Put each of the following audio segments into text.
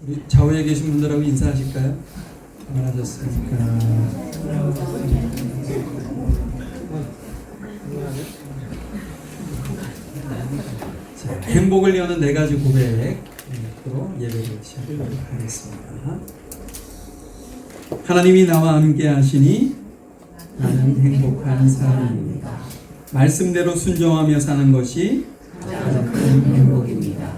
우리 좌우에 계신 분들하고 인사하실까요? 잘하셨습니까? 자, 행복을 여는 4가지 고백으로 예배를 시작하도록 하겠습니다. 하나님이 나와 함께 하시니 나는 행복한 사람입니다. 말씀대로 순종하며 사는 것이 가장 큰 행복입니다.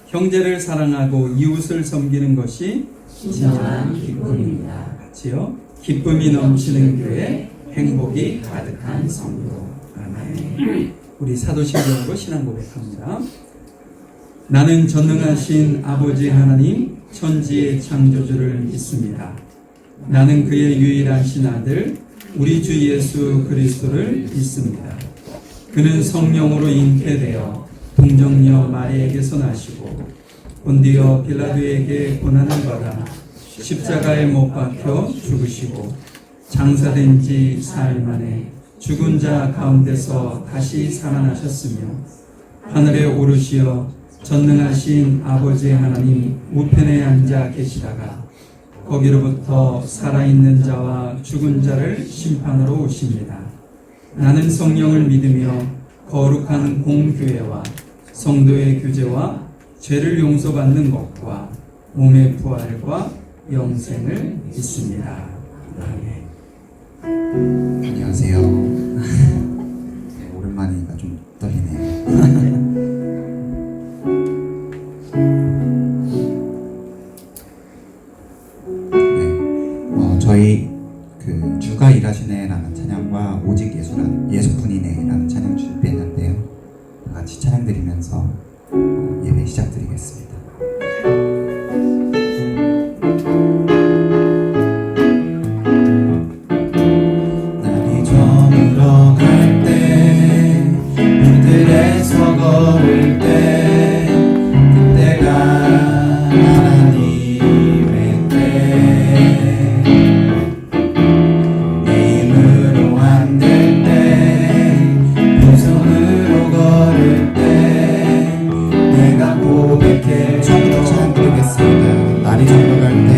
형제를 사랑하고 이웃을 섬기는 것이 진정한 기쁨입니다. 같이요. 기쁨이 넘치는 교회, 행복이 가득한 성도. 아멘. 우리 사도신경으로 신앙 고백합니다. 나는 전능하신 아버지 하나님 천지의 창조주를 믿습니다. 나는 그의 유일하신 아들 우리 주 예수 그리스도를 믿습니다. 그는 성령으로 잉태되어 동정녀 마리에게서 나시고 본디오 빌라도에게 고난을 받아 십자가에 못 박혀 죽으시고 장사된 지 사흘 만에 죽은 자 가운데서 다시 살아나셨으며 하늘에 오르시어 전능하신 아버지 하나님 우편에 앉아 계시다가 거기로부터 살아있는 자와 죽은 자를 심판하러 오십니다. 나는 성령을 믿으며 거룩한 공교회와 성도의 교제와 죄를 용서받는 것과 몸의 부활과 영생을 믿습니다. 아멘. 안녕하세요. 네, 오랜만이니까 좀 떨리네요. 저희 그 주가 일하시네라는 찬양과 오직 예수뿐이네라는 찬양 준비했는데요. 다 같이 찬양 드리면서 예배 시작드리겠습니다. 날이 저물어 갈 때 물들에서 걸을 때 그때가 하나님의 때 힘으로 안 될 때 빈손으로 걸을 때 내가 고백해 처음부터 찬양 드리겠습니다. 날이 저물어갈 때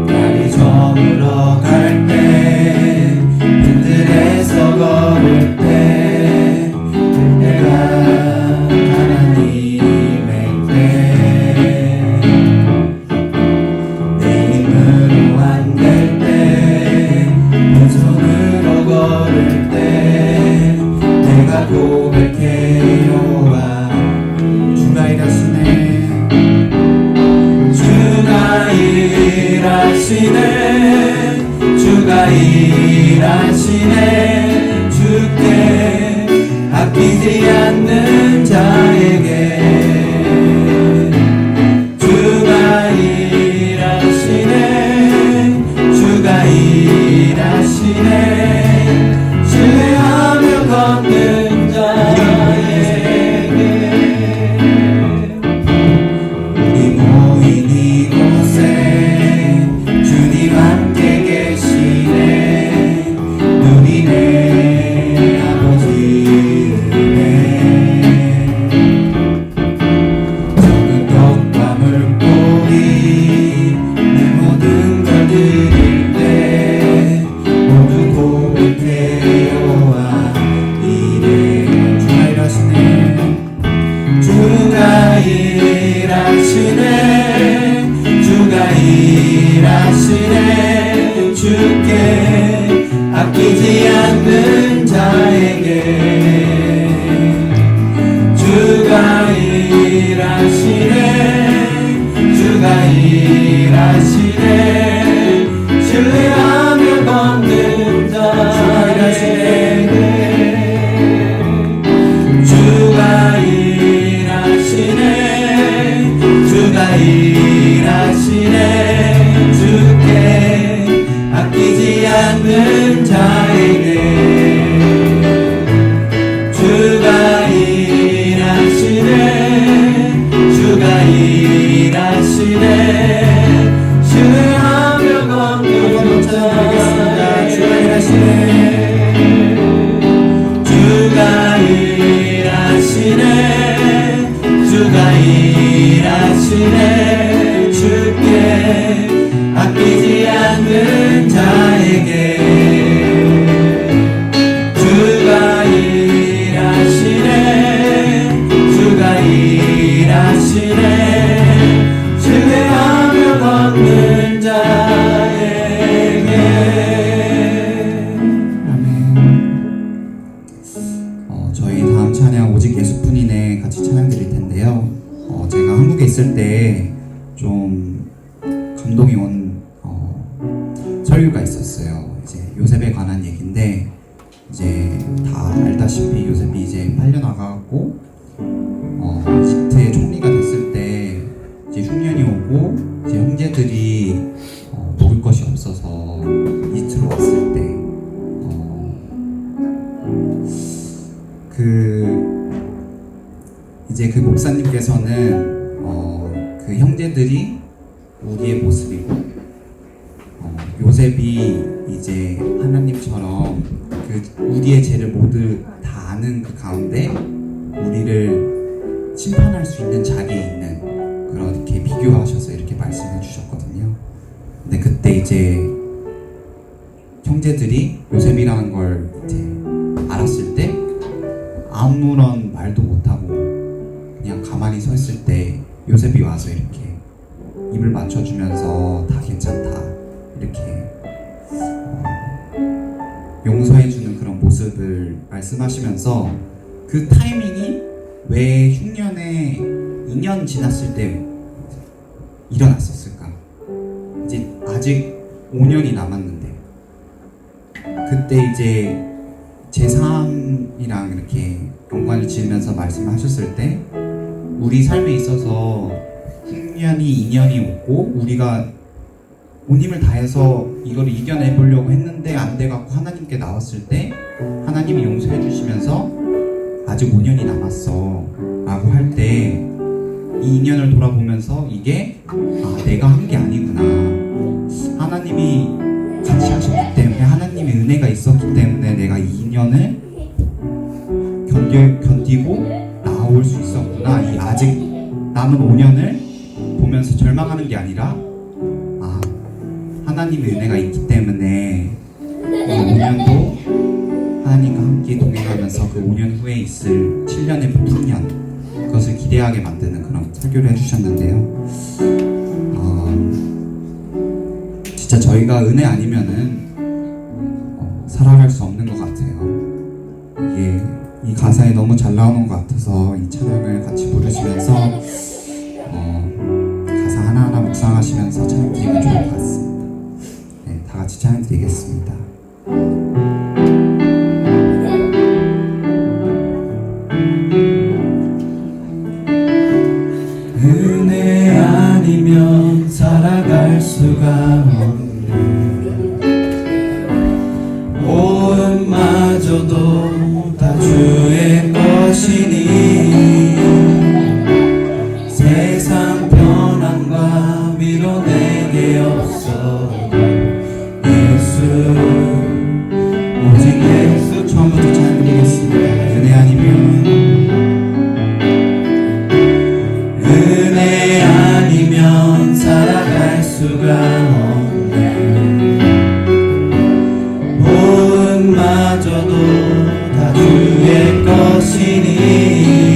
날이 저물어갈 때 빈들에서 걸을 때 그때가 하나님의 때 내 힘으로 안 될 때 빈손으로 걸을 때 내가 고백해요와 주가 일하시네 주가 일하시네 주가 일하시네 주께 아끼지 않는 자에게 주가 일하시네 주가 일하시네 신뢰하며 걷는 자에게 우리 모인 이곳에 주님 함께 계시네 눈이 내 아버지네 적은 떡과 물고기 내 모든 걸 드릴 때 모두 고백해요와 이래 주가 일하시네 주가 일하시네 주가 일하시네 주께 아끼지 않는 자에게 주가 일하시네 주가 일하시네 신뢰하며 걷는 자에게 주가 일하시네 주가 일하시네 주께 아끼지 않는 자에게 주가 일하시네 주가 일하시네 신뢰하며 걷는 자 주가 일하시네 주가 일하시네 주가 일하시네 일하시네 주께 아끼지 않는 자에게 주가 일하시네 주가 일하시네 신뢰하며 걷는 자에게. 저희 다음 찬양 오직 예수뿐이네 같이 찬양 드릴 텐데요. 제가 한국에 있을 때 좀 감동이 온 설교가 있었어요. 이제 요셉에 관한 얘기인데, 이제 다 알다시피 요셉이 이제 팔려나가고 이집트의 총리가 됐을 때 이제 흉년이 오고 이제 형제들이 먹을 것이 없어서 이집트로 왔을 때 이제 그 목사님께서는 그 형제들이 우리의 모습이고 요셉이 이제 하나님처럼 그 우리의 죄를 모두 다 아는 그 가운데 우리를 심판할 수 있는 자리에 있는 그렇게 비교하셔서 이렇게 말씀해 주셨거든요. 근데 그때 이제 형제들이 요셉이라는 걸 이제 알았을 때 아무런 말도 못하고 그냥 가만히 서 있을 때 요셉이 와서 이렇게 입을 맞춰주면서 다 괜찮다 이렇게 용서해주는 그런 모습을 말씀하시면서 그 타이밍이 왜 흉년에 2년 지났을 때 일어났었을까? 이제 아직 5년이 남았는데 그때 이제 제3이랑 이렇게 연관을 지으면서 말씀하셨을 때 우리 삶에 있어서 흉년이 2년이 오고 우리가 온 힘을 다해서 이걸 이겨내 보려고 했는데 안 돼갖고 하나님께 나왔을 때 하나님이 용서해 주시면서 아직 5년이 남았어 라고 할 때 이 2년을 돌아보면서 이게 내가 한 게 아니구나, 하나님이 같이 하셨기 때문에 하나님의 은혜가 있었기 때문에 내가 이 2년을 견디고 나올 수 있었구나, 이 아직 남은 5년을 보면서 절망하는 게 아니라 하나님의 은혜가 있기 때문에 5년도 하나님과 함께 동행하면서 그 5년 후에 있을 7년의 풍년 그것을 기대하게 만드는 그런 설교를 해주셨는데요. 진짜 저희가 은혜 아니면은 살아갈 수 없는 것 같아요. 이게 이 가사에 너무 잘 나오는 것 같아서 이 찬양을 같이 부르시면서 가사 하나하나 묵상하시면서 찬양 드리면 좋을 것 같습니다. 네, 다 같이 찬양 드리겠습니다. 은혜 아니면 살아갈 수가 없네. 오음마저도 다 주의 것이니 세상 편안과 위로 내게 없어. 예수 오직 예수. 처음부터 찬양 드리겠습니다. 은혜 아니면 은혜 아니면 살아갈 수가 없네. 모음마저도 다 주의 것이니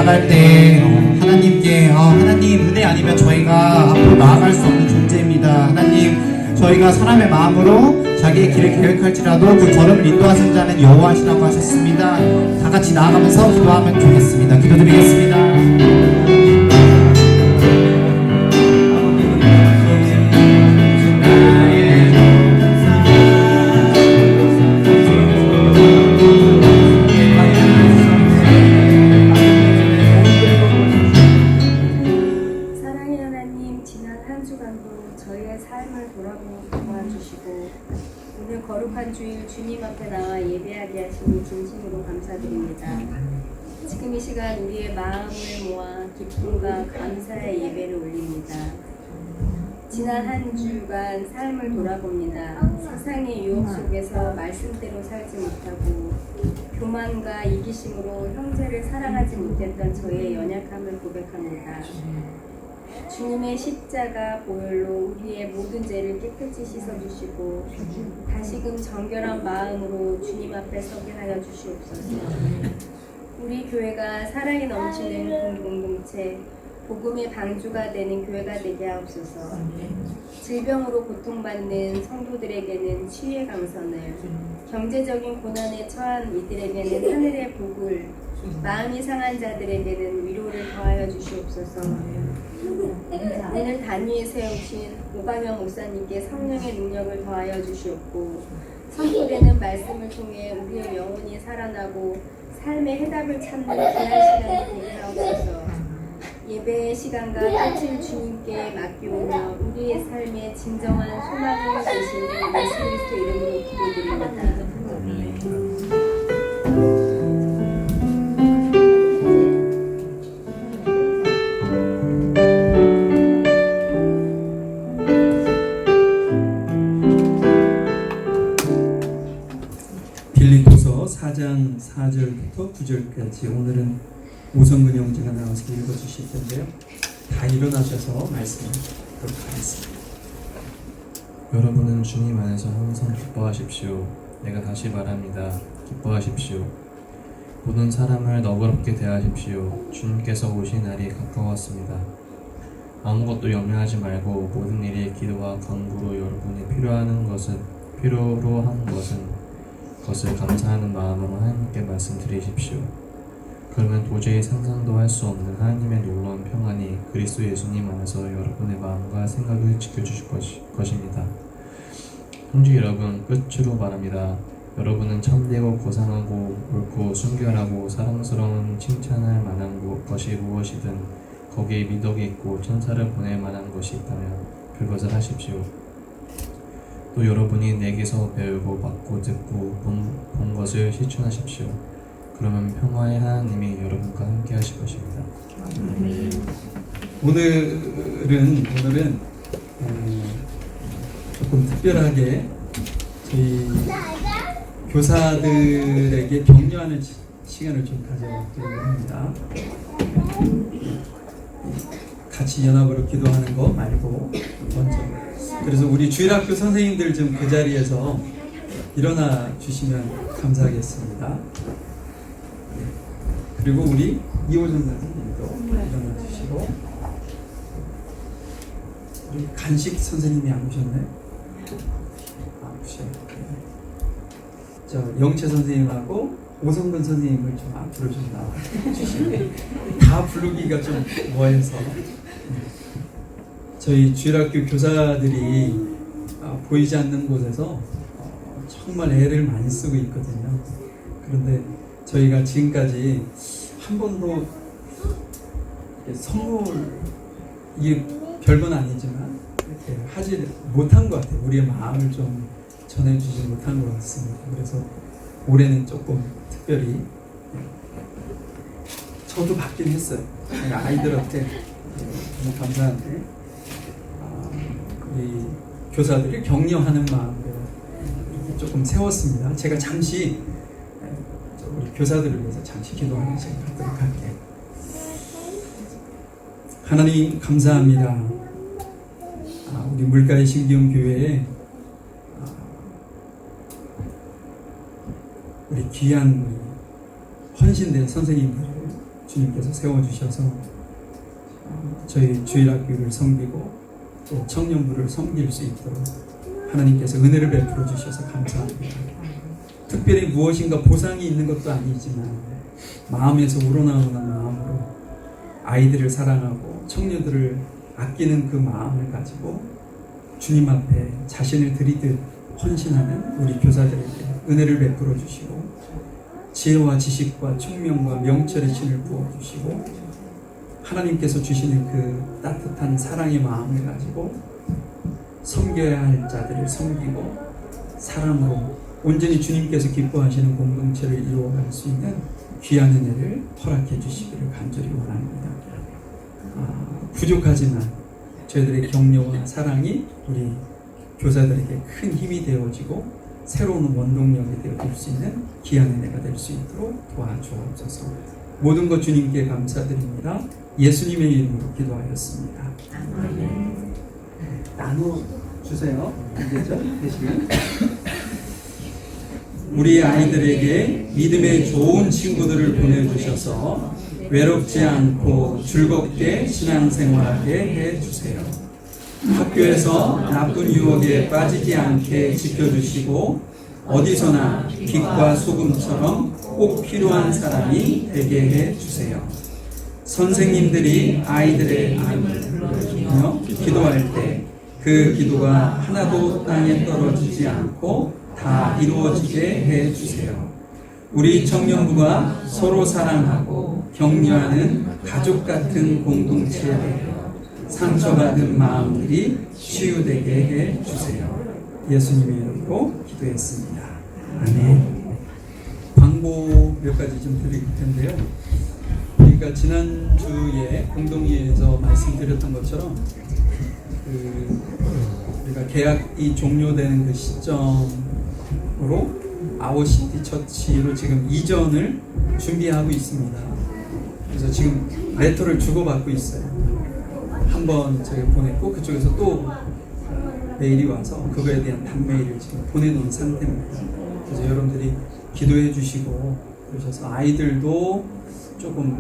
나아갈 때 하나님께 하나님 은혜 아니면 저희가 앞으로 나아갈 수 없는 존재입니다. 하나님 저희가 사람의 마음으로 자기의 길을 계획할지라도 그 걸음을 인도하신 자는 여호와시라고 하셨습니다. 다 같이 나아가면서 기도하면 좋겠습니다. 기도드리겠습니다. 사랑의 하나님, 지난 한 주간도 저희의 삶을 돌아보고 도와주시고 오늘 거룩한 주일 주님 앞에 나와 예배하게 하시니 진심으로 감사드립니다. 지금 이 시간 우리의 마음을 모아 기쁨과 감사의 예배를 올립니다. 지난 한 주간 삶을 돌아봅니다. 세상의 유혹 속에서 말씀대로 살지 못하고 교만과 이기심으로 형제를 사랑하지 못했던 저의 연약함을 고백합니다. 주님의 십자가 보혈로 우리의 모든 죄를 깨끗이 씻어주시고 다시금 정결한 마음으로 주님 앞에 서게 하여 주시옵소서. 우리 교회가 사랑이 넘치는 공동체, 복음의 방주가 되는 교회가 되게 하옵소서. 질병으로 고통받는 성도들에게는 치유의 강선을, 경제적인 고난에 처한 이들에게는 하늘의 복을, 마음이 상한 자들에게는 위로를 더하여 주시옵소서. 오늘 단위에 세우신 오광영 목사님께 성령의 능력을 더하여 주시옵고 선포되는 말씀을 통해 우리의 영혼이 살아나고 삶의 해답을 찾는 귀한 시간이 되게 하옵소서. 예배의 시간과 끝을 주님께 맡기오며 우리의 삶의 진정한 소망을 되시는 예수 그리스도 이름으로 기도드립니다. 빌립보서 4장 4절부터 9절까지 오늘은 오성근 형제가 나와서 읽어주실 텐데요. 다 일어나셔서 말씀을 듣도록 하겠습니다. 여러분은 주님 안에서 항상 기뻐하십시오. 내가 다시 말합니다. 기뻐하십시오. 모든 사람을 너그럽게 대하십시오. 주님께서 오신 날이 가까웠습니다. 아무것도 염려하지 말고 모든 일에 기도와 간구로 여러분이 필요로 하는 것을 감사하는 마음으로 하나님께 말씀드리십시오. 그러면 도저히 상상도 할 수 없는 하나님의 놀라운 평안이 그리스도 예수님 안에서 여러분의 마음과 생각을 지켜주실 것입니다. 형제 여러분, 끝으로 말합니다. 여러분은 참되고 고상하고 옳고 순결하고 사랑스러운 칭찬할 만한 것이 무엇이든 거기에 미덕이 있고 천사를 보낼 만한 것이 있다면 그것을 하십시오. 또 여러분이 내게서 배우고 받고 듣고 본 것을 실천하십시오. 그러면 평화의 하나님이 여러분과 함께 하실 것입니다. 오늘은 조금 특별하게 저희 교사들에게 격려하는 시간을 좀 가져보려고 합니다. 같이 연합으로 기도하는 거 말고 먼저. 그래서 우리 주일학교 선생님들 좀 그 자리에서 일어나 주시면 감사하겠습니다. 그리고 우리 이호정 선생님도 일어나 주시고, 우리 간식 선생님이 안 오셨나요? 안 오셔요. 저 영채 선생님하고 오성근 선생님을 좀 앞으로 좀 나와 주시고, 다 부르기가 좀 뭐해서 저희 주일학교 교사들이 보이지 않는 곳에서 정말 애를 많이 쓰고 있거든요. 그런데 저희가 지금까지 한 번도 선물, 이게 별건 아니지만 이렇게 하지 못한 것 같아요. 우리의 마음을 좀 전해주지 못한 것 같습니다. 그래서 올해는 조금 특별히 저도 받긴 했어요. 아이들한테 너무 감사한데 우리 교사들이 격려하는 마음으로 조금 세웠습니다. 제가 잠시 우리 교사들을 위해서 잠시 기도하는 시간 갖도록 할게요. 하나님 감사합니다. 우리 물가의 신기용 교회에 우리 귀한 헌신된 선생님들을 주님께서 세워주셔서 저희 주일학교를 섬기고 또 청년부를 섬길 수 있도록 하나님께서 은혜를 베풀어 주셔서 감사합니다. 특별히 무엇인가 보상이 있는 것도 아니지만 마음에서 우러나오는 마음으로 아이들을 사랑하고 청년들을 아끼는 그 마음을 가지고 주님 앞에 자신을 드리듯 헌신하는 우리 교사들에게 은혜를 베풀어 주시고 지혜와 지식과 총명과 명철의 신을 부어주시고 하나님께서 주시는 그 따뜻한 사랑의 마음을 가지고 섬겨야 할 자들을 섬기고 사랑으로 온전히 주님께서 기뻐하시는 공동체를 이루어갈 수 있는 귀한 은혜를 허락해 주시기를 간절히 원합니다. 부족하지만 저희들의 격려와 사랑이 우리 교사들에게 큰 힘이 되어지고 새로운 원동력이 되어줄 수 있는 귀한 은혜가 될 수 있도록 도와주옵소서. 모든 것 주님께 감사드립니다. 예수님의 이름으로 기도하였습니다. 나눠주세요. 알겠죠? 대신 우리 아이들에게 믿음의 좋은 친구들을 보내주셔서 외롭지 않고 즐겁게 신앙생활하게 해주세요. 학교에서 나쁜 유혹에 빠지지 않게 지켜주시고 어디서나 빛과 소금처럼 꼭 필요한 사람이 되게 해주세요. 선생님들이 아이들의 이름을 불러주며 기도할 때 그 기도가 하나도 땅에 떨어지지 않고 다 이루어지게 해주세요. 우리 청년부가 서로 사랑하고 격려하는 가족 같은 공동체에 되어 상처받은 마음들이 치유되게 해주세요. 예수님의 이름으로 기도했습니다. 아멘. 광고 몇 가지 좀 드릴 텐데요. 그러니까 지난주에 공동회에서 말씀드렸던 것처럼 우리가 계약이 종료되는 그 시점으로 아워시티 처치로 지금 이전을 준비하고 있습니다. 그래서 지금 레터를 주고받고 있어요. 한번 제가 보냈고 그쪽에서 또 메일이 와서 그거에 대한 답메일을 지금 보내놓은 상태입니다. 그래서 여러분들이 기도해 주시고 그러셔서 아이들도 조금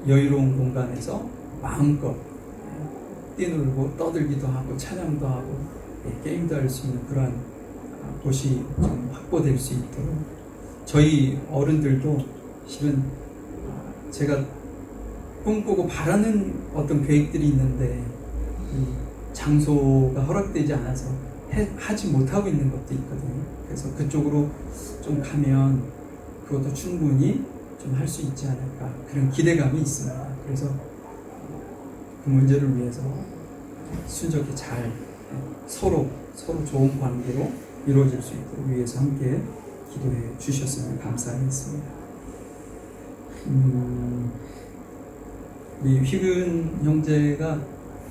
여유로운 공간에서 마음껏 뛰놀고 떠들기도 하고 찬양도 하고 게임도 할 수 있는 그러한 곳이 좀 확보될 수 있도록 저희 어른들도 실은 제가 꿈꾸고 바라는 어떤 계획들이 있는데 장소가 허락되지 않아서 하지 못하고 있는 것도 있거든요. 그래서 그쪽으로 좀 가면 그것도 충분히 좀 할 수 있지 않을까 그런 기대감이 있습니다. 그래서 그 문제를 위해서 순적히 잘 서로 좋은 관계로 이루어질 수 있도록 위해서 함께 기도해 주셨으면 감사하겠습니다. 우리 휘근 형제가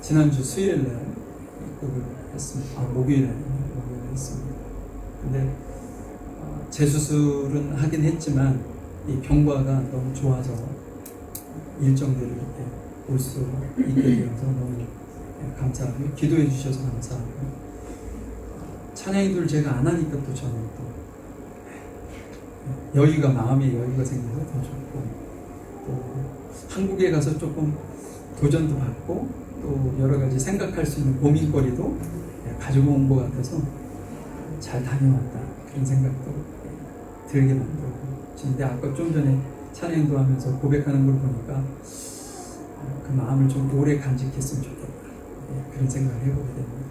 지난주 수요일날 입국을 했습니다. 목요일에 했습니다. 근데 재수술은 하긴 했지만 이 경과가 너무 좋아서 일정대로 이렇게 올 수 있게 되어서 너무 감사하고요. 기도해 주셔서 감사하고요. 찬양이들 제가 안 하니까 또 저는 또 여유가 마음의 여유가 생겨서 더 좋고 또 한국에 가서 조금 도전도 받고 또 여러 가지 생각할 수 있는 고민거리도 가지고 온 것 같아서 잘 다녀왔다 그런 생각도 들게 만들고 근데 아까 좀 전에 찬양도 하면서 고백하는 걸 보니까 그 마음을 좀 오래 간직했으면 좋겠다 그런 생각을 해보게 됩니다.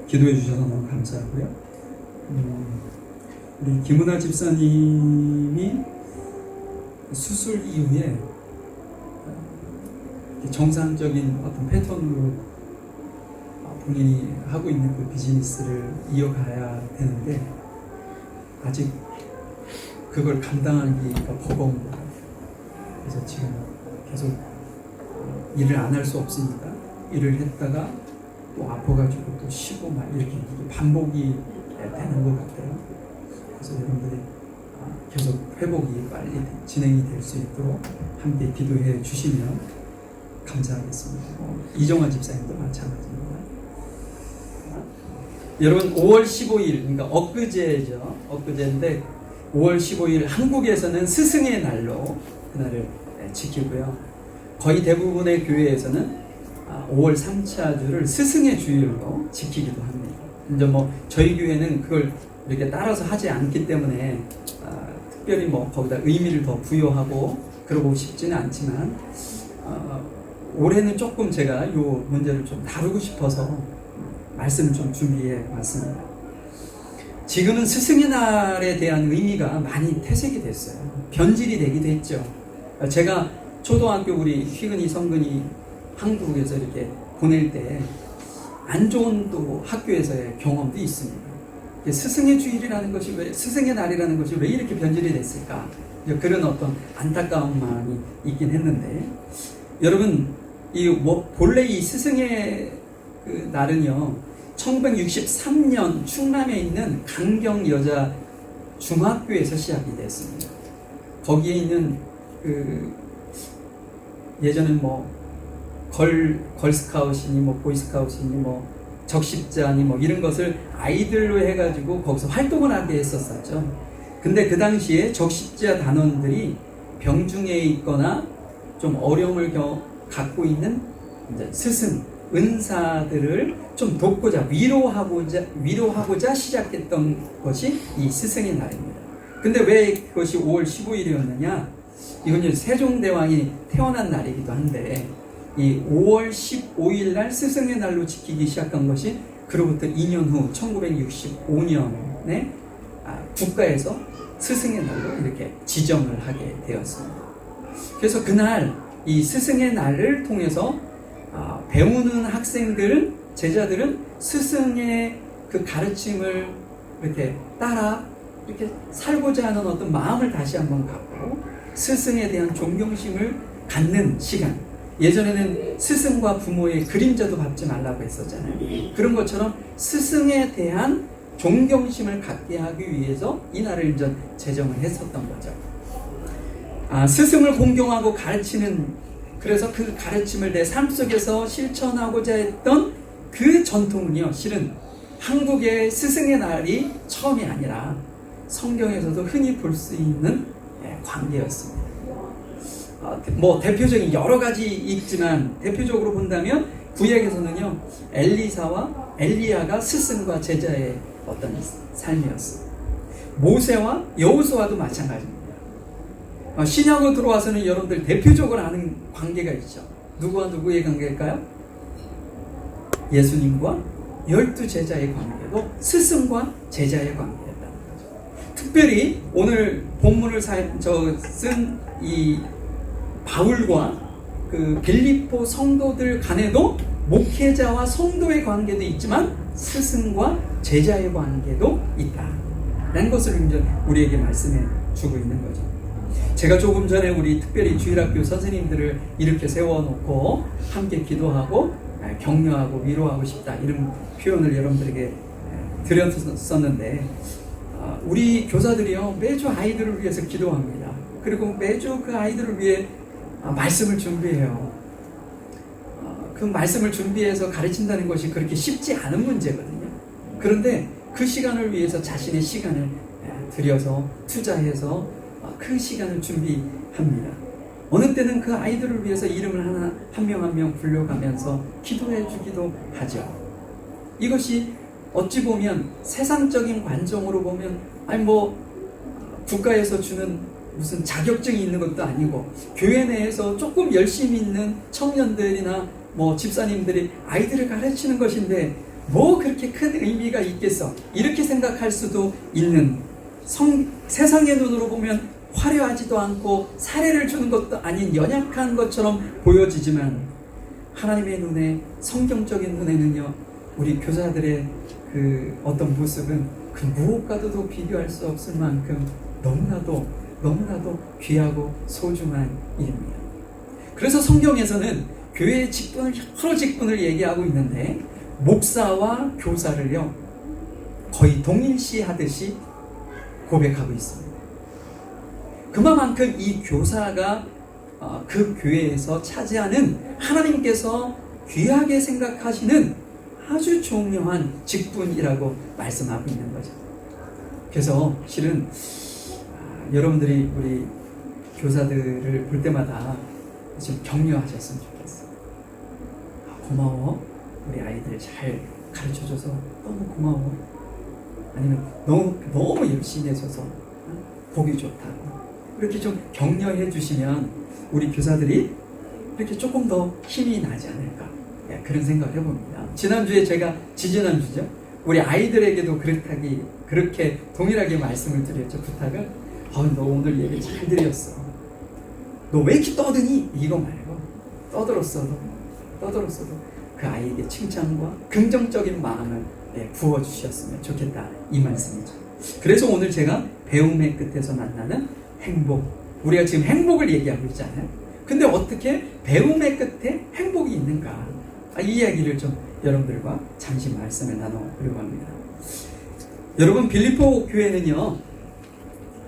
기도해 주셔서 너무 감사하고요. 우리 김은하 집사님이 수술 이후에 정상적인 어떤 패턴으로 본인이 하고 있는 그 비즈니스를 이어가야 되는데 아직 그걸 감당하기가 버거운 것 같아요. 그래서 지금 계속 일을 안 할 수 없으니까 일을 했다가 또 아파가지고 또 쉬고 막 이렇게 반복이 되는 것 같아요. 그래서 여러분들이 계속 회복이 빨리 진행이 될 수 있도록 함께 기도해 주시면 감사하겠습니다. 이정화 집사님도 마찬가지입니다. 여러분 5월 15일 그러니까 엊그제죠. 엊그제인데 5월 15일 한국에서는 스승의 날로 그날을 지키고요. 거의 대부분의 교회에서는 5월 3차 주를 스승의 주일로 지키기도 합니다. 이제 뭐 저희 교회는 그걸 이렇게 따라서 하지 않기 때문에 특별히 뭐 거기다 의미를 더 부여하고 그러고 싶지는 않지만 올해는 조금 제가 이 문제를 좀 다루고 싶어서 말씀을 좀 준비해 왔습니다. 지금은 스승의 날에 대한 의미가 많이 퇴색이 됐어요. 변질이 되기도 했죠. 제가 초등학교 우리 휘근이 성근이 한국에서 이렇게 보낼 때 안 좋은 또 학교에서의 경험도 있습니다. 스승의 주일이라는 것이 왜, 스승의 날이라는 것이 왜 이렇게 변질이 됐을까? 그런 어떤 안타까운 마음이 있긴 했는데, 여러분, 본래 이 스승의 그 날은요, 1963년 충남에 있는 강경 여자 중학교에서 시작이 됐습니다. 거기에 있는 예전엔 뭐 걸스카웃이니 뭐 보이스카웃이니 뭐 적십자니 뭐 이런 것을 아이들로 해가지고 거기서 활동을 하게 했었었죠. 근데 그 당시에 적십자 단원들이 병중에 있거나 좀 어려움을 갖고 있는 이제 스승, 은사들을 좀 돕고자 위로하고자 시작했던 것이 이 스승의 날입니다. 근데 왜 그것이 5월 15일이었느냐? 이건 이제 세종대왕이 태어난 날이기도 한데, 이 5월 15일 날 스승의 날로 지키기 시작한 것이 그로부터 2년 후 1965년에 국가에서 스승의 날로 이렇게 지정을 하게 되었습니다. 그래서 그날 이 스승의 날을 통해서 배우는 학생들, 제자들은 스승의 그 가르침을 이렇게 따라 이렇게 살고자 하는 어떤 마음을 다시 한번 갖고 스승에 대한 존경심을 갖는 시간. 예전에는 스승과 부모의 그림자도 밟지 말라고 했었잖아요. 그런 것처럼 스승에 대한 존경심을 갖게 하기 위해서 이 날을 이제 제정을 했었던 거죠. 스승을 공경하고 가르치는, 그래서 그 가르침을 내 삶 속에서 실천하고자 했던 그 전통은요, 실은 한국의 스승의 날이 처음이 아니라 성경에서도 흔히 볼 수 있는 관계였습니다. 뭐 대표적인 여러 가지 있지만 대표적으로 본다면 구약에서는요, 엘리사와 엘리야가 스승과 제자의 어떤 삶이었습니다. 모세와 여호수아도 마찬가지입니다. 신약으로 들어와서는 여러분들 대표적으로 아는 관계가 있죠. 누구와 누구의 관계일까요? 예수님과 12 제자의 관계도 스승과 제자의 관계였다는 거죠. 특별히 오늘 본문을 쓴 이 바울과 그 빌립보 성도들 간에도 목회자와 성도의 관계도 있지만 스승과 제자의 관계도 있다라는 것을 이제 우리에게 말씀해 주고 있는 거죠. 제가 조금 전에 우리 특별히 주일학교 선생님들을 이렇게 세워놓고 함께 기도하고 격려하고 위로하고 싶다, 이런 표현을 여러분들에게 드렸었는데, 우리 교사들이요, 매주 아이들을 위해서 기도합니다. 그리고 매주 그 아이들을 위해 말씀을 준비해요. 그 말씀을 준비해서 가르친다는 것이 그렇게 쉽지 않은 문제거든요. 그런데 그 시간을 위해서 자신의 시간을 들여서 투자해서 그 시간을 준비합니다. 어느 때는 그 아이들을 위해서 이름을 한 명 한 명 불러가면서 기도해 주기도 하죠. 이것이 어찌 보면 세상적인 관점으로 보면 국가에서 주는 무슨 자격증이 있는 것도 아니고, 교회 내에서 조금 열심히 있는 청년들이나 집사님들이 아이들을 가르치는 것인데 뭐 그렇게 큰 의미가 있겠어, 이렇게 생각할 수도 있는, 세상의 눈으로 보면 화려하지도 않고 사례를 주는 것도 아닌 연약한 것처럼 보여지지만, 하나님의 눈에, 성경적인 눈에는요, 우리 교사들의 그 어떤 모습은 그 무엇과도 비교할 수 없을 만큼 너무나도 귀하고 소중한 일입니다. 그래서 성경에서는 교회의 직분을, 여러 직분을 얘기하고 있는데, 목사와 교사를요 거의 동일시하듯이 고백하고 있습니다. 그만큼 이 교사가 그 교회에서 차지하는, 하나님께서 귀하게 생각하시는 아주 중요한 직분이라고 말씀하고 있는 거죠. 그래서 실은 여러분들이 우리 교사들을 볼 때마다 좀 격려하셨으면 좋겠어. 고마워. 우리 아이들 잘 가르쳐줘서 너무 고마워. 아니면 너무 열심히 해줘서 보기 좋다고. 이렇게 좀 격려해 주시면 우리 교사들이 이렇게 조금 더 힘이 나지 않을까. 그런 생각을 해봅니다. 지난주에 지지난주죠. 우리 아이들에게도 그렇게 동일하게 말씀을 드렸죠. 부탁을. 너 오늘 얘기 잘 드렸어. 너 왜 이렇게 떠드니? 이거 말고 떠들었어도 그 아이에게 칭찬과 긍정적인 마음을 부어주셨으면 좋겠다, 이 말씀이죠. 그래서 오늘 제가 배움의 끝에서 만나는 행복, 우리가 지금 행복을 얘기하고 있잖아요. 근데 어떻게 배움의 끝에 행복이 있는가, 이 이야기를 좀 여러분들과 잠시 말씀을 나눠보려고 합니다. 여러분, 빌립보 교회는요,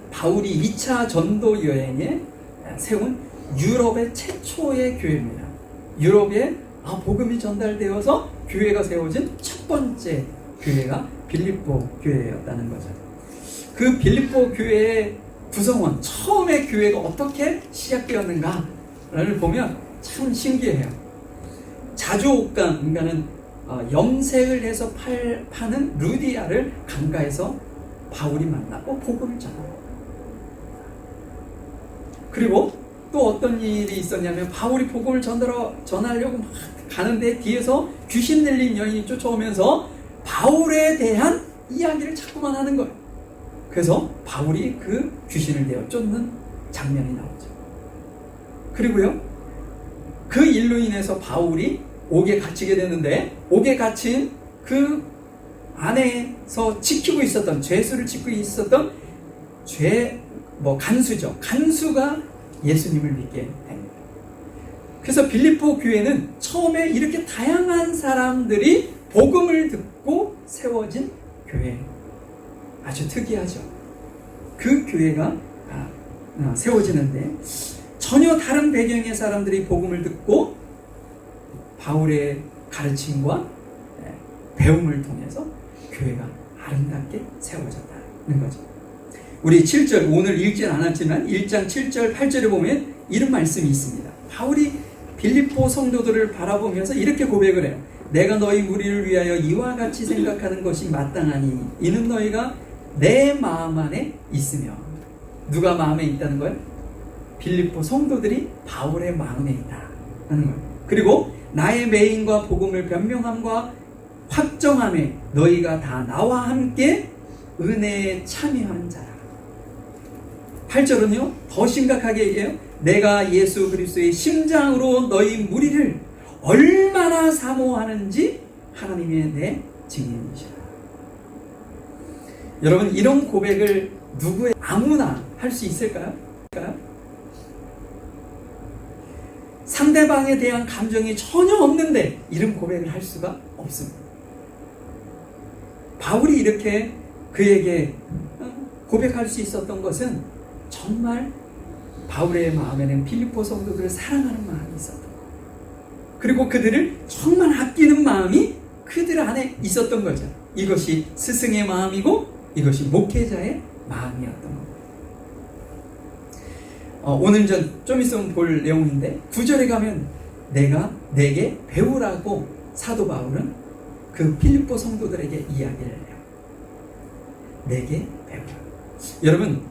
바울이 2차 전도 여행에 세운 유럽의 최초의 교회입니다. 유럽에 복음이 전달되어서 교회가 세워진 첫 번째 교회가 빌립보 교회였다는 거죠. 그 빌립보 교회의 구성원, 처음에 교회가 어떻게 시작되었는가를 보면 참 신기해요. 자주옥강, 그러니까는 염색을 해서 파는 루디아를 강가에서 바울이 만나고 복음을 전합니다. 그리고 또 어떤 일이 있었냐면, 바울이 복음을 전하려고 막 가는데 뒤에서 귀신 들린 여인이 쫓아오면서 바울에 대한 이야기를 자꾸만 하는 거예요. 그래서 바울이 그 귀신을 내어 쫓는 장면이 나오죠. 그리고요, 그 일로 인해서 바울이 옥에 갇히게 되는데, 옥에 갇힌 그 안에서 죄수를 지키고 있었던 간수죠. 간수가 예수님을 믿게 됩니다. 그래서 빌립보 교회는 처음에 이렇게 다양한 사람들이 복음을 듣고 세워진 교회, 아주 특이하죠. 그 교회가 세워지는데, 전혀 다른 배경의 사람들이 복음을 듣고 바울의 가르침과 배움을 통해서 교회가 아름답게 세워졌다는 거죠. 우리 7절, 오늘 읽진 않았지만 1장 7절 8절에 보면 이런 말씀이 있습니다. 바울이 빌립보 성도들을 바라보면서 이렇게 고백을 해요. 내가 너희 무리를 위하여 이와 같이 생각하는 것이 마땅하니 이는 너희가 내 마음 안에 있으며. 누가 마음에 있다는 거예요? 빌립보 성도들이 바울의 마음에 있다는 거예요. 그리고 나의 매임과 복음을 변명함과 확정함에 너희가 다 나와 함께 은혜에 참여한 자라. 8절은요, 더 심각하게 얘기해요. 내가 예수 그리스도의 심장으로 너희 무리를 얼마나 사모하는지 하나님의 내 증인이시라. 여러분, 이런 고백을 아무나 할 수 있을까요? 상대방에 대한 감정이 전혀 없는데 이런 고백을 할 수가 없습니다. 바울이 이렇게 그에게 고백할 수 있었던 것은 정말 바울의 마음에는 빌립보 성도들을 사랑하는 마음이 있었던 거예요. 그리고 그들을 정말 아끼는 마음이 그들 안에 있었던 거죠. 이것이 스승의 마음이고 이것이 목회자의 마음이었던 겁니다. 오늘 좀 있으면 볼 내용인데 9절에 가면 내게 배우라고 사도 바울은 그 필립보 성도들에게 이야기를 해요. 내게 배우라. 여러분,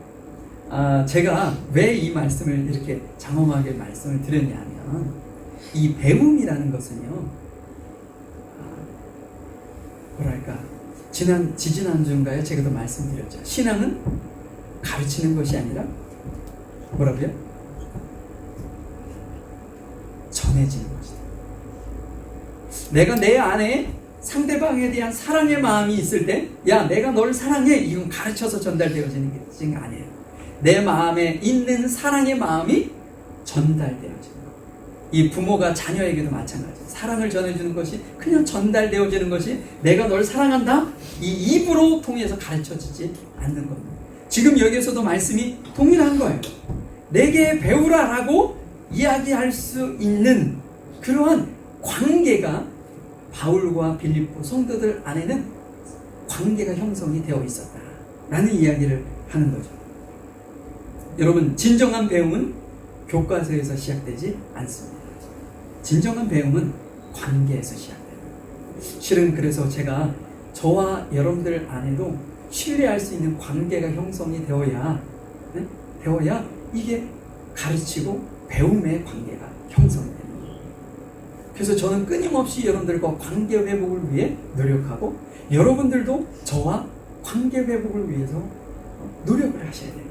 제가 왜 이 말씀을 이렇게 장엄하게 말씀을 드렸냐면, 이 배움이라는 것은요, 지지난주인가요? 제가 또 말씀드렸죠. 신앙은 가르치는 것이 아니라 뭐라고요? 전해지는 것이다. 내가 내 안에 상대방에 대한 사랑의 마음이 있을 때, 야, 내가 널 사랑해, 이건 가르쳐서 전달되어지는 게 아니에요. 내 마음에 있는 사랑의 마음이 전달되어지는 것. 이 부모가 자녀에게도 마찬가지예요. 사랑을 전해주는 것이 그냥 전달되어지는 것이 내가 널 사랑한다, 이 입으로 통해서 가르쳐지지 않는 겁니다. 지금 여기에서도 말씀이 동일한 거예요. 내게 배우라라고 이야기할 수 있는 그러한 관계가 바울과 빌립보 성도들 안에는 관계가 형성이 되어 있었다라는 이야기를 하는 거죠. 여러분, 진정한 배움은 교과서에서 시작되지 않습니다. 진정한 배움은 관계에서 시작돼요. 실은 그래서 제가 저와 여러분들 안에도 신뢰할 수 있는 관계가 형성이 되어야 이게 가르치고 배움의 관계가 형성이 됩니다. 그래서 저는 끊임없이 여러분들과 관계 회복을 위해 노력하고 여러분들도 저와 관계 회복을 위해서 노력을 하셔야 돼요.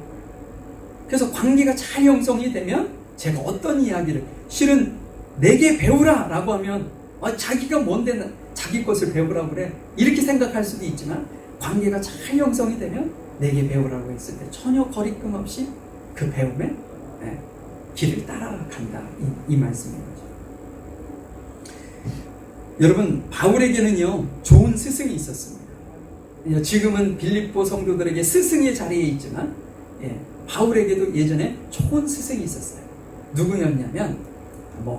그래서 관계가 잘 형성이 되면 제가 어떤 이야기를, 실은 내게 배우라 라고 하면 자기가 뭔데 자기 것을 배우라고 그래, 이렇게 생각할 수도 있지만, 관계가 잘 형성이 되면 내게 배우라고 했을 때 전혀 거리낌 없이 그 배움의 길을 따라간다, 이 말씀인 거죠. 여러분, 바울에게는요 좋은 스승이 있었습니다. 지금은 빌립보 성도들에게 스승의 자리에 있지만 바울에게도 예전에 좋은 스승이 있었어요. 누구였냐면,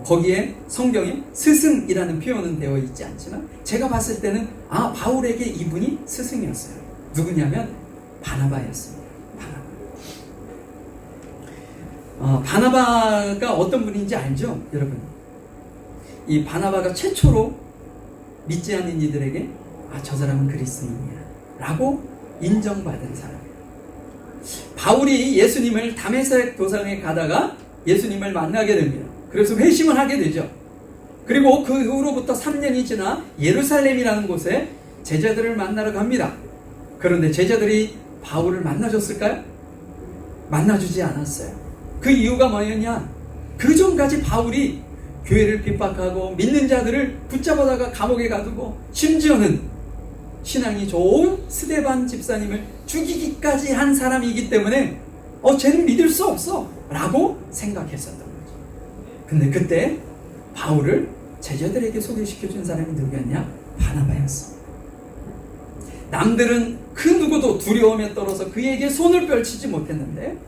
거기에 성경에 스승이라는 표현은 되어 있지 않지만 제가 봤을 때는 바울에게 이분이 스승이었어요. 누구냐면 바나바였습니다. 바나바가 어떤 분인지 알죠, 여러분? 이 바나바가 최초로 믿지 않는 이들에게 저 사람은 그리스도인이야 라고 인정받은 사람이에요. 바울이 예수님을 다메섹 도상에 가다가 예수님을 만나게 됩니다. 그래서 회심을 하게 되죠. 그리고 그 후로부터 3년이 지나 예루살렘이라는 곳에 제자들을 만나러 갑니다. 그런데 제자들이 바울을 만나줬을까요? 만나주지 않았어요. 그 이유가 뭐였냐? 그 전까지 바울이 교회를 핍박하고 믿는 자들을 붙잡아다가 감옥에 가두고 심지어는 신앙이 좋은 스데반 집사님을 죽이기까지 한 사람이기 때문에 쟤는 믿을 수 없어 라고 생각했었던 거죠. 근데 그때 바울을 제자들에게 소개시켜준 사람이 누구였냐? 바나바였습니다. 남들은 그 누구도 두려움에 떨어서 그에게 손을 펼치지 못했는데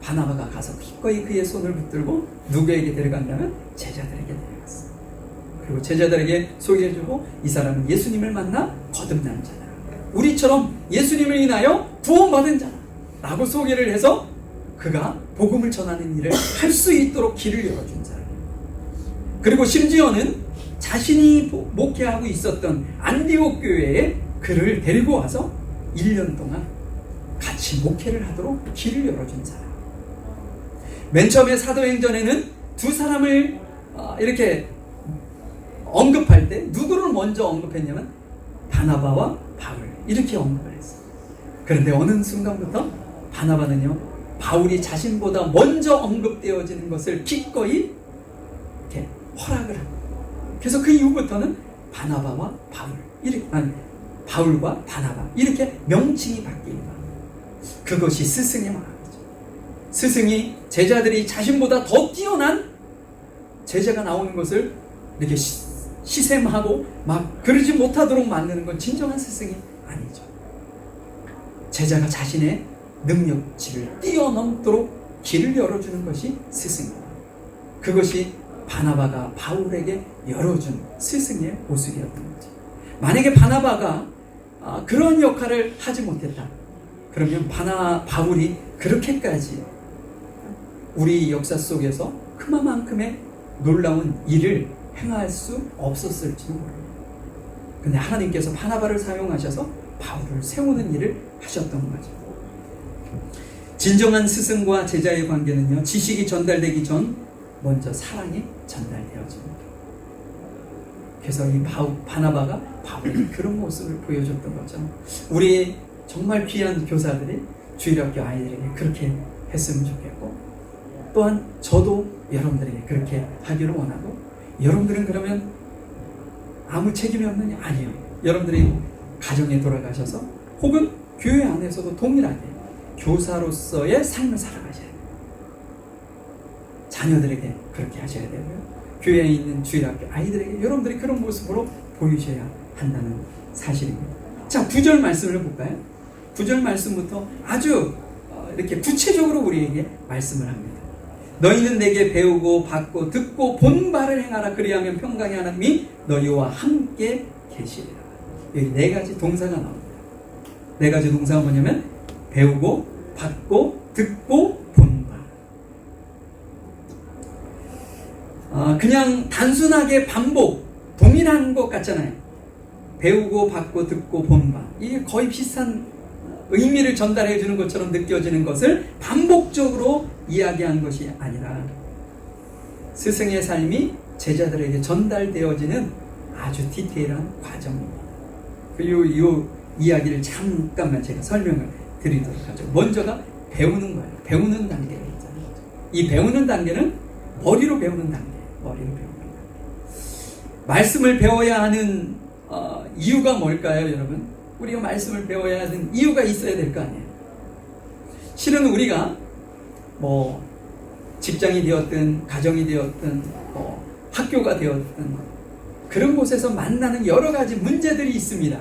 바나바가 가서 기꺼이 그의 손을 붙들고 누구에게 데려간다면 제자들에게 데려갔어요. 그리고 제자들에게 소개해주고 이 사람은 예수님을 만나 거듭난 자다, 우리처럼 예수님을 인하여 구원받은 자다 라고 소개를 해서 그가 복음을 전하는 일을 할 수 있도록 길을 열어준 사람이에요. 그리고 심지어는 자신이 목회하고 있었던 안디옥 교회에 그를 데리고 와서 1년 동안 같이 목회를 하도록 길을 열어준 사람. 맨 처음에 사도행전에는 두 사람을 이렇게 언급할 때 누구를 먼저 언급했냐면 바나바와 바울, 이렇게 언급을 했어요. 그런데 어느 순간부터 바나바는요 바울이 자신보다 먼저 언급되어지는 것을 기꺼이 이렇게 허락을 합니다. 그래서 그 이후부터는 바나바와 바울, 바울과 바나바 이렇게 명칭이 바뀝니다. 그것이 스승의 마음이죠. 스승이 제자들이 자신보다 더 뛰어난 제자가 나오는 것을 이렇게 시샘하고 막 그러지 못하도록 만드는 건 진정한 스승이 아니죠. 제자가 자신의 능력치를 뛰어넘도록 길을 열어주는 것이 스승입니다. 그것이 바나바가 바울에게 열어준 스승의 모습이었던 거죠. 만약에 바나바가 그런 역할을 하지 못했다 그러면 바울이 그렇게까지 우리 역사 속에서 그만큼의 놀라운 일을 행할 수 없었을지도 모릅니다. 근데 하나님께서 바나바를 사용하셔서 바울을 세우는 일을 하셨던 거죠. 진정한 스승과 제자의 관계는요, 지식이 전달되기 전 먼저 사랑이 전달되어집니다. 그래서 이 바나바가 바울에게 그런 모습을 보여줬던 거죠. 우리 정말 귀한 교사들이 주일학교 아이들에게 그렇게 했으면 좋겠고, 또한 저도 여러분들에게 그렇게 하기를 원하고, 여러분들은 그러면 아무 책임이 없느냐? 아니에요. 여러분들이 가정에 돌아가셔서 혹은 교회 안에서도 동일하게 교사로서의 삶을 살아가셔야 돼요. 자녀들에게 그렇게 하셔야 되고요. 교회에 있는 주일학교 아이들에게 여러분들이 그런 모습으로 보이셔야 한다는 사실입니다. 자, 9절 말씀을 볼까요? 9절 말씀부터 아주 이렇게 구체적으로 우리에게 말씀을 합니다. 너희는 내게 배우고 받고 듣고 본 바를 행하라. 그리하면 평강의 하나님이 너희와 함께 계시리라. 여기 네 가지 동사가 나옵니다. 네 가지 동사가 뭐냐면 배우고 받고 듣고 본 그냥 단순하게 반복, 동일한 것 같잖아요. 배우고 받고 듣고 본바, 이게 거의 비슷한 의미를 전달해 주는 것처럼 느껴지는 것을 반복적으로 이야기한 것이 아니라 스승의 삶이 제자들에게 전달되어지는 아주 디테일한 과정입니다. 그리고 이 이야기를 잠깐만 제가 설명을 드리도록 하죠. 먼저가 배우는 거예요. 배우는 단계가 있잖아요. 이 배우는 단계는 머리로 배우는 단계, 머리로 배우는 단계. 말씀을 배워야 하는 이유가 뭘까요, 여러분? 우리가 말씀을 배워야 하는 이유가 있어야 될 거 아니에요. 실은 우리가 뭐 직장이 되었든 가정이 되었든 학교가 되었든 그런 곳에서 만나는 여러 가지 문제들이 있습니다.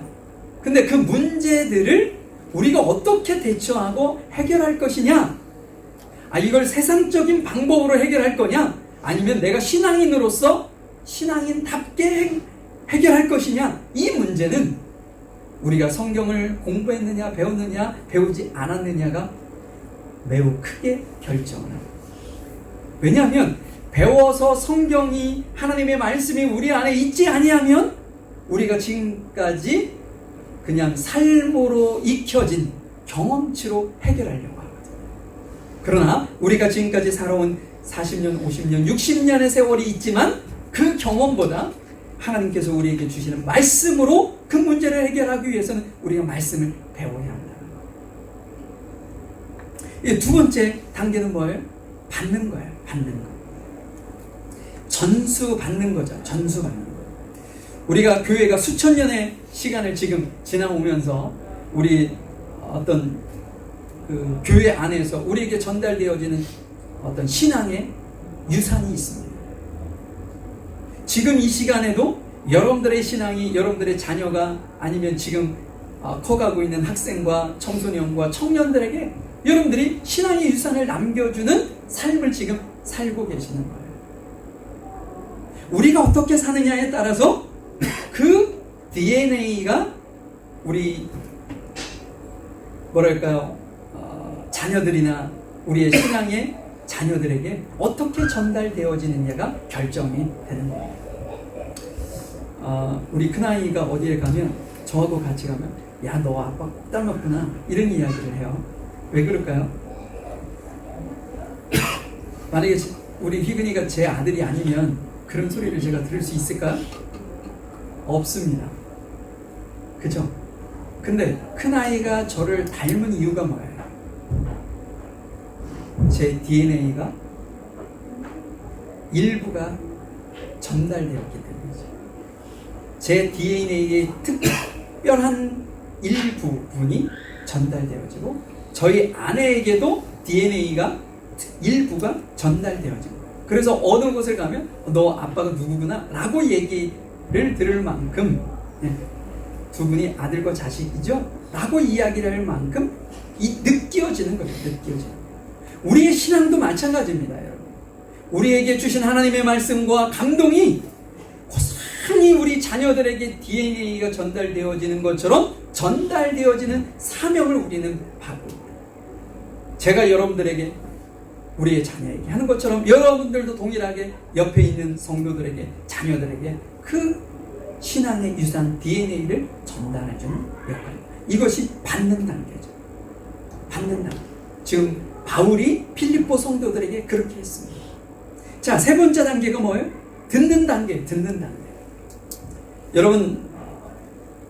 근데 그 문제들을 우리가 어떻게 대처하고 해결할 것이냐? 이걸 세상적인 방법으로 해결할 거냐? 아니면 내가 신앙인으로서 신앙인답게 해결할 것이냐? 이 문제는 우리가 성경을 공부했느냐, 배웠느냐, 배우지 않았느냐가 매우 크게 결정을 합니다. 왜냐하면 배워서 성경이, 하나님의 말씀이 우리 안에 있지 아니하면 우리가 지금까지 그냥 삶으로 익혀진 경험치로 해결하려고 하거든요. 그러나 우리가 지금까지 살아온 40년, 50년, 60년의 세월이 있지만 그 경험보다 하나님께서 우리에게 주시는 말씀으로 그 문제를 해결하기 위해서는 우리가 말씀을 배워야 한다는 거예요. 두 번째 단계는 뭐예요? 받는 거예요. 받는 거. 전수 받는 거죠. 전수 받는 거. 우리가 교회가 수천 년의 시간을 지금 지나오면서 우리 어떤 그 교회 안에서 우리에게 전달되어지는 어떤 신앙의 유산이 있습니다. 지금 이 시간에도 여러분들의 신앙이, 여러분들의 자녀가 아니면 지금 커가고 있는 학생과 청소년과 청년들에게 여러분들이 신앙의 유산을 남겨주는 삶을 지금 살고 계시는 거예요. 우리가 어떻게 사느냐에 따라서 그 DNA가 우리 뭐랄까요, 자녀들이나 우리의 신앙의 자녀들에게 어떻게 전달되어지느냐가 결정이 되는 거예요. 우리 큰아이가 어디에 가면 저하고 같이 가면 야, 너 아빠 꼭 닮았구나 이런 이야기를 해요. 왜 그럴까요? 만약에 우리 희근이가 제 아들이 아니면 그런 소리를 제가 들을 수 있을까요? 없습니다. 그죠? 근데 큰아이가 저를 닮은 이유가 뭐예요? 제 DNA가 일부가 전달되었기 때문이죠. 제 DNA의 특별한 일부분이 전달되어지고 저희 아내에게도 DNA가 일부가 전달되어집니다. 그래서 어느 곳을 가면 너 아빠가 누구구나 라고 얘기를 들을 만큼 두 분이 아들과 자식이죠? 라고 이야기를 할 만큼 느껴지는 거예요. 느껴지는 거예요. 우리의 신앙도 마찬가지입니다, 여러분. 우리에게 주신 하나님의 말씀과 감동이 고스란히 우리 자녀들에게 DNA가 전달되어지는 것처럼 전달되어지는 사명을 우리는 받고 있다. 제가 여러분들에게, 우리의 자녀에게 하는 것처럼 여러분들도 동일하게 옆에 있는 성도들에게, 자녀들에게 그 신앙의 유산 DNA를 전달해주는 역할입니다. 이것이 받는 단계죠. 받는 단계. 지금 바울이 필립보 성도들에게 그렇게 했습니다. 자, 세 번째 단계가 뭐예요? 듣는 단계, 듣는 단계. 여러분,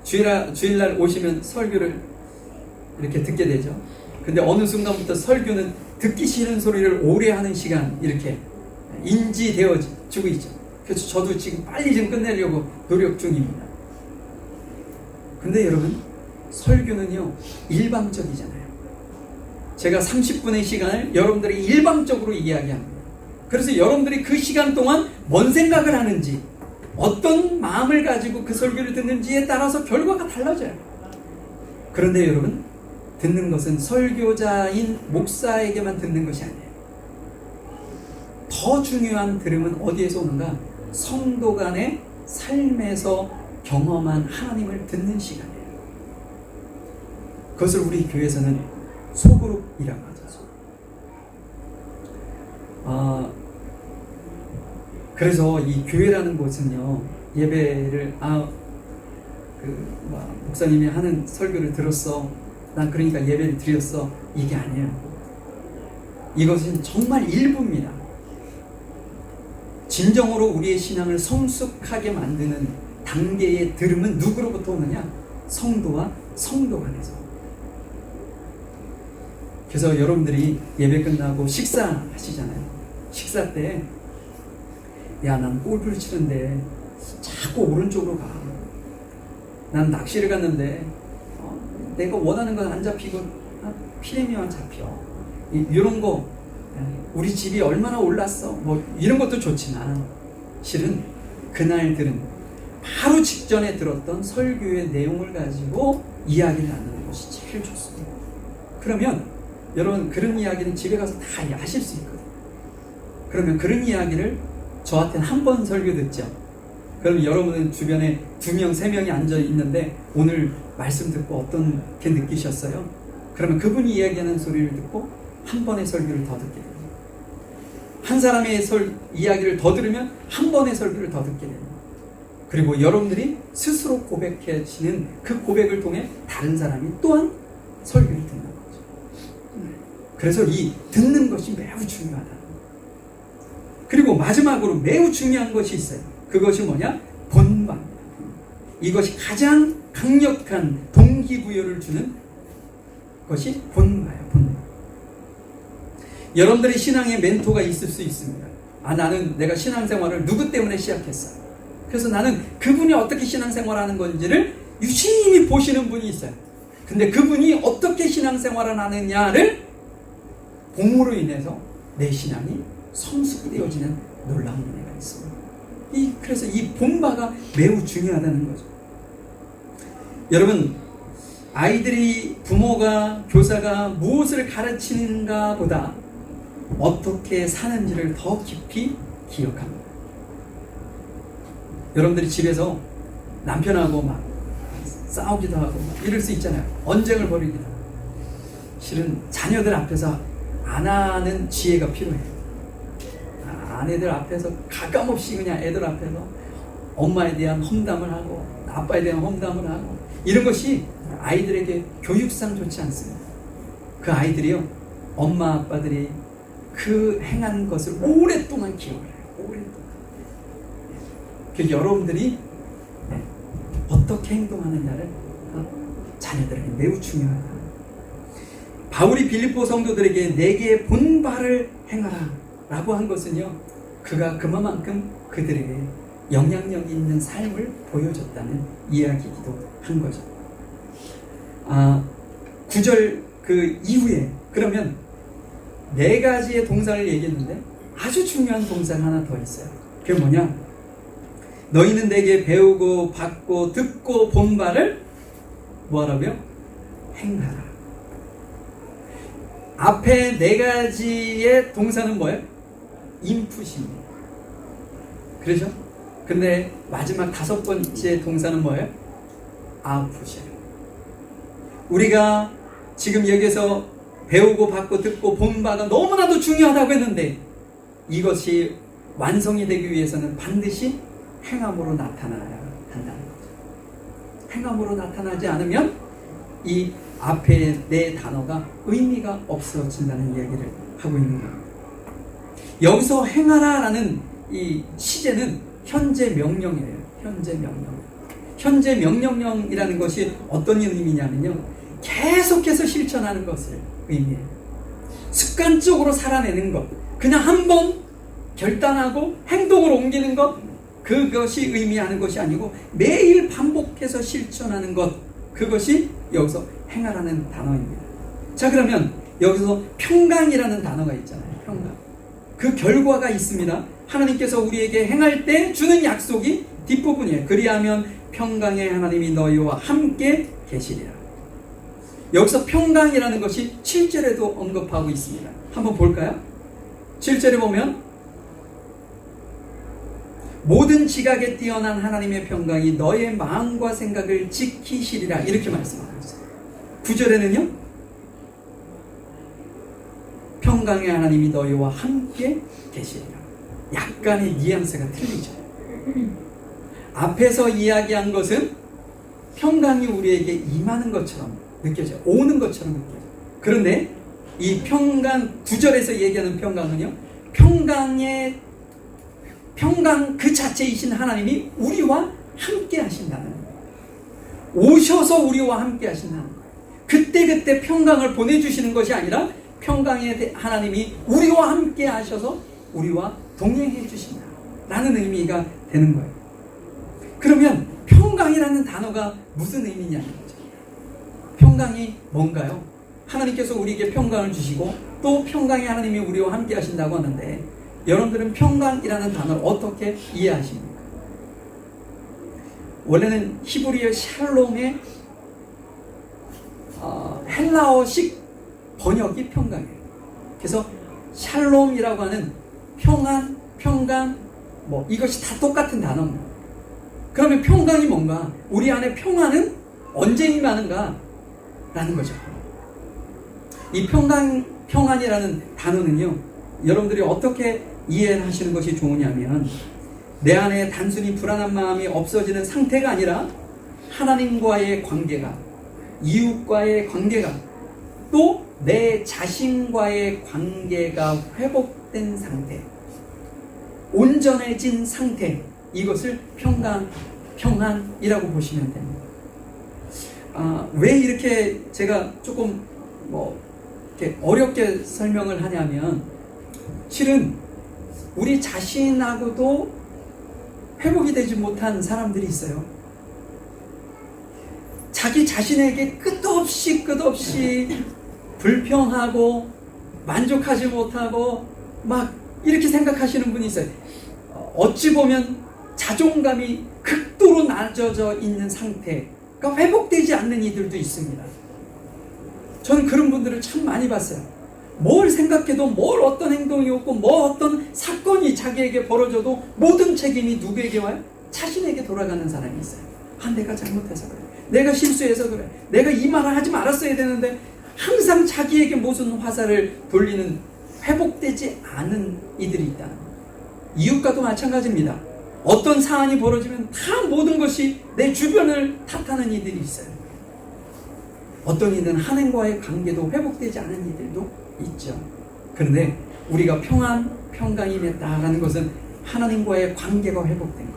주일날 오시면 설교를 이렇게 듣게 되죠. 근데 어느 순간부터 설교는 듣기 싫은 소리를 오래 하는 시간 이렇게 인지되어지고 있죠. 그래서 저도 지금 빨리 좀 끝내려고 노력 중입니다. 근데 여러분, 설교는요 일방적이잖아요. 제가 30분의 시간을 여러분들이 일방적으로 이야기합니다. 그래서 여러분들이 그 시간 동안 뭔 생각을 하는지, 어떤 마음을 가지고 그 설교를 듣는지에 따라서 결과가 달라져요. 그런데 여러분, 듣는 것은 설교자인 목사에게만 듣는 것이 아니에요. 더 중요한 들음은 어디에서 오는가? 성도 간의 삶에서 경험한 하나님을 듣는 시간이에요. 그것을 우리 교회에서는 소그룹이라고 하죠. 그래서 이 교회라는 곳은요, 예배를 목사님이 하는 설교를 들었어, 난 그러니까 예배를 드렸어, 이게 아니에요. 이것은 정말 일부입니다. 진정으로 우리의 신앙을 성숙하게 만드는 단계의 들음은 누구로부터 오느냐? 성도와 성도 간에서. 그래서 여러분들이 예배 끝나고 식사하시잖아요. 식사 때, 야, 난 골프를 치는데 자꾸 오른쪽으로 가. 난 낚시를 갔는데 내가 원하는 건 안 잡히고 피레미만 잡혀. 이런 거, 우리 집이 얼마나 올랐어, 뭐 이런 것도 좋지만 실은 그날 들은 바로 직전에 들었던 설교의 내용을 가지고 이야기를 나누는 것이 제일 좋습니다. 그러면 여러분, 그런 이야기는 집에 가서 다 하실 수 있거든요. 그러면 그런 이야기를 저한테는 한 번 설교 듣죠. 그럼 여러분은 주변에 2명, 3명이 앉아 있는데 오늘 말씀 듣고 어떻게 느끼셨어요? 그러면 그분이 이야기하는 소리를 듣고 한 번의 설교를 더 듣게 됩니다. 한 사람의 이야기를 더 들으면 한 번의 설교를 더 듣게 됩니다. 그리고 여러분들이 스스로 고백하시는 그 고백을 통해 다른 사람이 또한 설교를 듣는 거죠. 그래서 이 듣는 것이 매우 중요하다. 그리고 마지막으로 매우 중요한 것이 있어요. 그것이 뭐냐? 본방입니다. 이것이 가장 강력한 동기부여를 주는 것이 본바예요. 본바. 여러분들의 신앙의 멘토가 있을 수 있습니다. 나는 내가 신앙생활을 누구 때문에 시작했어. 그래서 나는 그분이 어떻게 신앙생활하는 건지를 유심히 보시는 분이 있어요. 근데 그분이 어떻게 신앙생활을 하느냐를 봄으로 인해서 내 신앙이 성숙되어지는 놀라운 은혜가 있습니다. 그래서 이 본바가 매우 중요하다는 거죠. 여러분, 아이들이 부모가, 교사가 무엇을 가르치는가 보다 어떻게 사는지를 더 깊이 기억합니다. 여러분들이 집에서 남편하고 막 싸우기도 하고 막 이럴 수 있잖아요. 언쟁을 벌이기도 하고. 실은 자녀들 앞에서 안 하는 지혜가 필요해요. 아내들 앞에서 가감없이 그냥 애들 앞에서 엄마에 대한 험담을 하고 아빠에 대한 험담을 하고 이런 것이 아이들에게 교육상 좋지 않습니다. 그 아이들이요, 엄마 아빠들이 그 행한 것을 오랫동안 기억을 해요. 오랫동안. 여러분들이 어떻게 행동하느냐를 자녀들에게 매우 중요하다. 바울이 빌립보 성도들에게 내게 본바를 행하라 라고 한 것은요, 그가 그만큼 그들에게 영향력 있는 삶을 보여줬다는 이야기이기도 한 거죠. 9절 그 이후에 그러면 4가지의 동사를 얘기했는데 아주 중요한 동사가 하나 더 있어요. 그게 뭐냐? 너희는 내게 배우고 받고 듣고 본 바를 뭐하라고요? 행하라. 앞에 4가지의 동사는 뭐예요? 인풋입니다. 그렇죠? 근데 마지막 5번째 동사는 뭐예요? 아웃풋이에요. 우리가 지금 여기서 배우고 받고 듣고 본 바가 너무나도 중요하다고 했는데 이것이 완성이 되기 위해서는 반드시 행함으로 나타나야 한다는 거죠. 행함으로 나타나지 않으면 이 앞에 4단어가 의미가 없어진다는 이야기를 하고 있는 겁니다. 여기서 행하라 라는 이 시제는 현재 명령이에요. 현재 명령. 현재 명령형이라는 것이 어떤 의미냐면요, 계속해서 실천하는 것을 의미해요. 습관적으로 살아내는 것, 그냥 한번 결단하고 행동으로 옮기는 것, 그것이 의미하는 것이 아니고 매일 반복해서 실천하는 것, 그것이 여기서 행하라는 단어입니다. 자, 그러면 여기서 평강이라는 단어가 있잖아요. 평강. 그 결과가 있습니다. 하나님께서 우리에게 행할 때 주는 약속이 뒷부분이에요. 그리하면 평강의 하나님이 너희와 함께 계시리라. 여기서 평강이라는 것이 7절에도 언급하고 있습니다. 한번 볼까요? 7절에 보면 모든 지각에 뛰어난 하나님의 평강이 너의 마음과 생각을 지키시리라, 이렇게 말씀하고 있어요. 9절에는요, 평강의 하나님이 너희와 함께 계시리라. 약간의 뉘앙스가 틀리죠. 앞에서 이야기한 것은 평강이 우리에게 임하는 것처럼 느껴져요. 오는 것처럼 느껴져요. 그런데 이 평강, 9절에서 얘기하는 평강은요, 평강 그 자체이신 하나님이 우리와 함께 하신다는 거예요. 오셔서 우리와 함께 하신다는 거예요. 그때그때 평강을 보내주시는 것이 아니라 평강의 하나님이 우리와 함께 하셔서 우리와 동행해 주신다 라는 의미가 되는 거예요. 그러면 평강이라는 단어가 무슨 의미냐는 거죠. 평강이 뭔가요? 하나님께서 우리에게 평강을 주시고 또 평강의 하나님이 우리와 함께 하신다고 하는데, 여러분들은 평강이라는 단어를 어떻게 이해하십니까? 원래는 히브리어 샬롬의 헬라어식 번역이 평강이에요. 그래서 샬롬이라고 하는 평안, 평강, 이것이 다 똑같은 단어입니다. 그러면 평강이 뭔가? 우리 안에 평안은 언제 임하는가? 라는 거죠. 이 평안이라는 단어는요, 여러분들이 어떻게 이해하시는 것이 좋으냐면, 내 안에 단순히 불안한 마음이 없어지는 상태가 아니라 하나님과의 관계가, 이웃과의 관계가, 또 내 자신과의 관계가 회복된 상태, 온전해진 상태, 이것을 평안이라고 보시면 됩니다. 왜 이렇게 제가 조금 이렇게 어렵게 설명을 하냐면, 실은 우리 자신하고도 회복이 되지 못한 사람들이 있어요. 자기 자신에게 끝도 없이 불평하고 만족하지 못하고 막 이렇게 생각하시는 분이 있어요. 어찌 보면 자존감이 극도로 낮아져 있는 상태가 회복되지 않는 이들도 있습니다. 저는 그런 분들을 참 많이 봤어요. 뭘 생각해도, 어떤 행동이 없고, 어떤 사건이 자기에게 벌어져도 모든 책임이 누구에게 와요? 자신에게 돌아가는 사람이 있어요. 내가 잘못해서 그래, 내가 실수해서 그래, 내가 이 말을 하지 말았어야 되는데, 항상 자기에게 무슨 화살을 돌리는, 회복되지 않은 이들이 있다는 거예요. 이웃과도 마찬가지입니다. 어떤 사안이 벌어지면 다 모든 것이 내 주변을 탓하는 이들이 있어요. 어떤 이들은 하나님과의 관계도 회복되지 않은 이들도 있죠. 그런데 우리가 평강이 맺다라는 것은 하나님과의 관계가 회복된 것,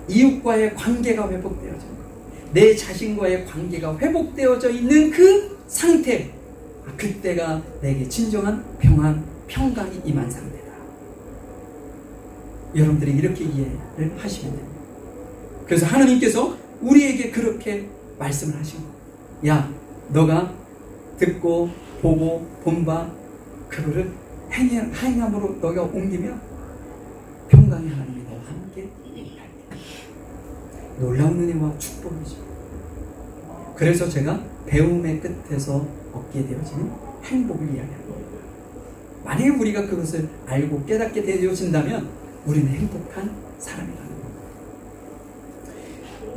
이웃과의 관계가 회복되어진 것, 내 자신과의 관계가 회복되어져 있는 그 상태, 그때가 내게 진정한 평강이 임한 상태다. 여러분들이 이렇게 이해를 하시면 됩니다. 그래서 하나님께서 우리에게 그렇게 말씀을 하신 거예요. 야, 너가 듣고 보고 본 바 그거를 행함으로 너가 옮기면 평강의 하나님이 너와 함께 할 거야. 놀라운 은혜와 축복이죠. 그래서 제가 배움의 끝에서 얻게 되어지는 행복을 이야기하는 거예요. 만약에 우리가 그것을 알고 깨닫게 되어진다면 우리는 행복한 사람이라는 겁니다.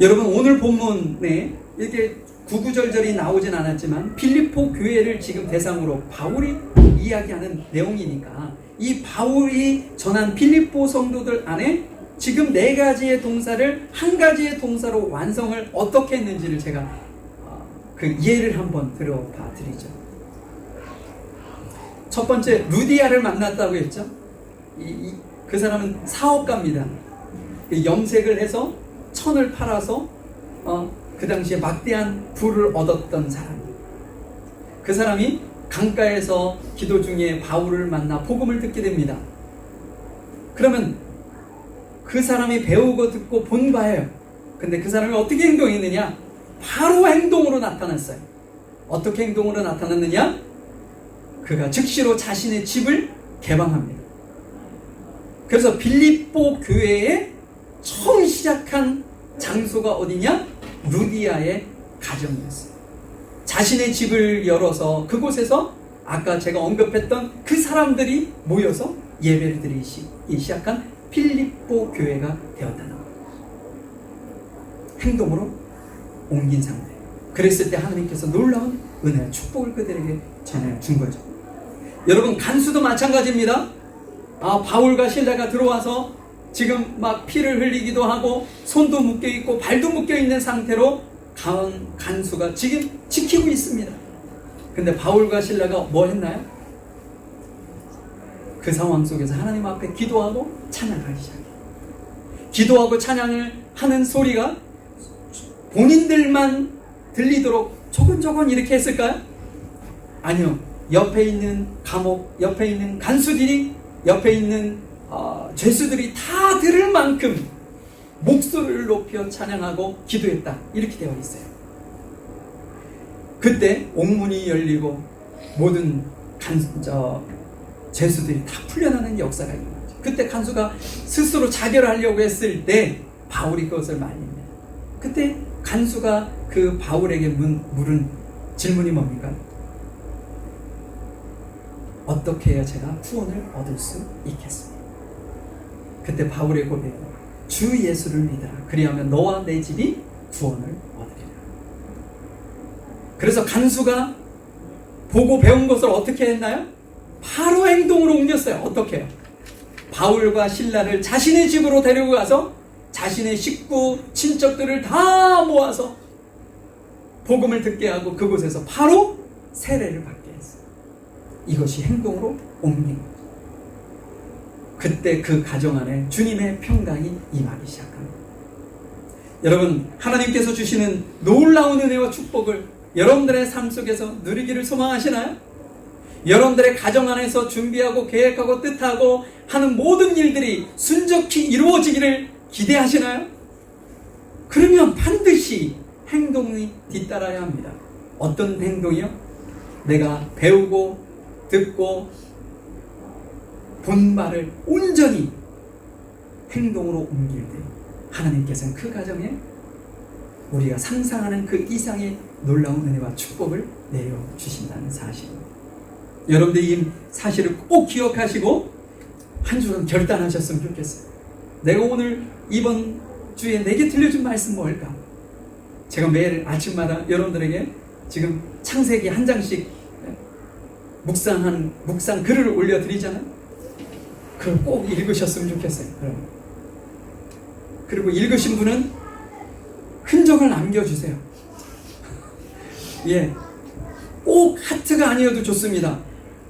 여러분, 오늘 본문에 이렇게 구구절절이 나오진 않았지만 빌립보 교회를 지금 대상으로 바울이 이야기하는 내용이니까, 이 바울이 전한 빌립보 성도들 안에 지금 4가지의 동사를 한 가지의 동사로 완성을 어떻게 했는지를 제가 그 예를 한번 들어봐 드리죠. 첫 번째, 루디아를 만났다고 했죠. 그 사람은 사업가입니다. 염색을 해서 천을 팔아서 그 당시에 막대한 부를 얻었던 사람. 그 사람이 강가에서 기도 중에 바울을 만나 복음을 듣게 됩니다. 그러면 그 사람이 배우고 듣고 본 바예요. 근데 그 사람이 어떻게 행동했느냐? 바로 행동으로 나타났어요. 어떻게 행동으로 나타났느냐? 그가 즉시로 자신의 집을 개방합니다. 그래서 빌립보 교회에 처음 시작한 장소가 어디냐? 루디아의 가정이었어요. 자신의 집을 열어서 그곳에서 아까 제가 언급했던 그 사람들이 모여서 예배를 드리기 시작한 빌립보 교회가 되었다는 거예요. 행동으로 옮긴 상태. 그랬을 때 하나님께서 놀라운 은혜와 축복을 그들에게 전해 준 거죠. 여러분, 간수도 마찬가지입니다. 바울과 실라가 들어와서 지금 막 피를 흘리기도 하고 손도 묶여 있고 발도 묶여 있는 상태로 간수가 지금 지키고 있습니다. 근데 바울과 실라가 뭐 했나요? 그 상황 속에서 하나님 앞에 기도하고 찬양하기 시작해요. 기도하고 찬양을 하는 소리가 본인들만 들리도록 조곤조곤 이렇게 했을까요? 아니요. 옆에 있는 감옥, 옆에 있는 간수들이, 옆에 있는 죄수들이 다 들을 만큼 목소리를 높여 찬양하고 기도했다. 이렇게 되어 있어요. 그때 옥문이 열리고 모든 죄수들이 다 풀려나는 역사가 있는 거죠. 그때 간수가 스스로 자결하려고 했을 때 바울이 그것을 말립니다. 그때 간수가 그 바울에게 물은 질문이 뭡니까? 어떻게 해야 제가 구원을 얻을 수 있겠습니까? 그때 바울의 고백은 주 예수를 믿으라. 그리하면 너와 내 집이 구원을 얻으리라. 그래서 간수가 보고 배운 것을 어떻게 했나요? 바로 행동으로 옮겼어요. 어떻게 해요? 바울과 실라를 자신의 집으로 데리고 가서 자신의 식구, 친척들을 다 모아서 복음을 듣게 하고 그곳에서 바로 세례를 받게 했어요. 이것이 행동으로 옮긴 거죠. 그때 그 가정 안에 주님의 평강이 임하기 시작합니다. 여러분, 하나님께서 주시는 놀라운 은혜와 축복을 여러분들의 삶 속에서 누리기를 소망하시나요? 여러분들의 가정 안에서 준비하고 계획하고 뜻하고 하는 모든 일들이 순적히 이루어지기를 기대하시나요? 그러면 반드시 행동이 뒤따라야 합니다. 어떤 행동이요? 내가 배우고 듣고 본 바를 온전히 행동으로 옮길 때 하나님께서는 그 가정에 우리가 상상하는 그 이상의 놀라운 은혜와 축복을 내려주신다는 사실입니다. 여러분들 이 사실을 꼭 기억하시고 한 주간 결단하셨으면 좋겠어요. 내가 오늘 이번 주에 내게 들려준 말씀 뭘까? 제가 매일 아침마다 여러분들에게 지금 창세기 한 장씩 묵상 글을 올려드리잖아요. 그걸 꼭 읽으셨으면 좋겠어요. 그리고 읽으신 분은 흔적을 남겨주세요. 예, 꼭 하트가 아니어도 좋습니다.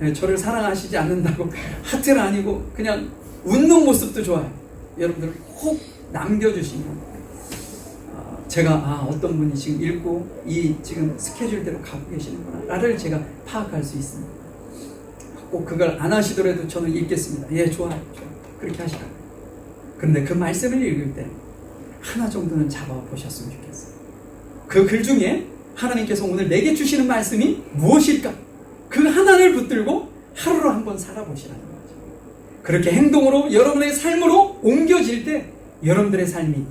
예, 저를 사랑하시지 않는다고 하트는 아니고 그냥 웃는 모습도 좋아요. 여러분들 꼭 남겨주시면 제가 어떤 분이 지금 읽고 이 지금 스케줄대로 가고 계시는구나 나를 제가 파악할 수 있습니다. 꼭 그걸 안 하시더라도 저는 읽겠습니다. 예, 좋아요. 그렇게 하시라고요. 그런데 그 말씀을 읽을 때 하나 정도는 잡아보셨으면 좋겠어요. 그 글 중에 하나님께서 오늘 내게 주시는 말씀이 무엇일까? 그 하나를 붙들고 하루로 한번 살아보시라는 거죠. 그렇게 행동으로 여러분의 삶으로 옮겨질 때 여러분들의 삶이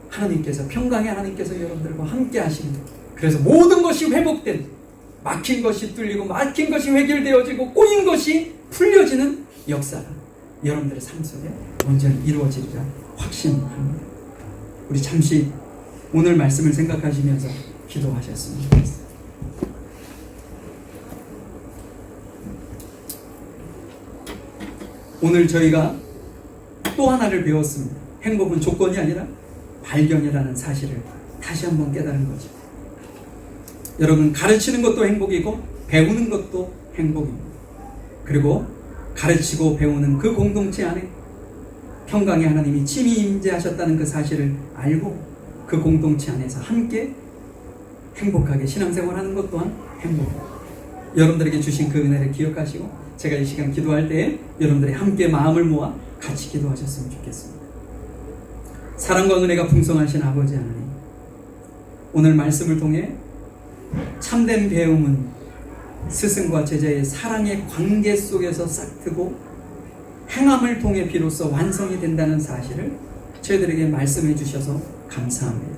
하나님께서 평강의 하나님께서 여러분들과 함께 하시는 거예요. 그래서 모든 것이 회복된, 막힌 것이 뚫리고 막힌 것이 해결되어지고 꼬인 것이 풀려지는 역사가 여러분들의 삶 속에 온전히 이루어지리라 확신합니다. 우리 잠시 오늘 말씀을 생각하시면서 기도하셨으면 좋겠습니다. 오늘 저희가 또 하나를 배웠습니다. 행복은 조건이 아니라 발견이라는 사실을 다시 한번 깨달은 거죠. 여러분, 가르치는 것도 행복이고 배우는 것도 행복입니다. 그리고 가르치고 배우는 그 공동체 안에 평강의 하나님이 친히 임재하셨다는 그 사실을 알고 그 공동체 안에서 함께 행복하게 신앙생활하는 것 또한 행복입니다. 여러분들에게 주신 그 은혜를 기억하시고 제가 이 시간 기도할 때에 여러분들이 함께 마음을 모아 같이 기도하셨으면 좋겠습니다. 사랑과 은혜가 풍성하신 아버지 하나님, 오늘 말씀을 통해 참된 배움은 스승과 제자의 사랑의 관계 속에서 싹트고 행함을 통해 비로소 완성이 된다는 사실을 저희들에게 말씀해 주셔서 감사합니다.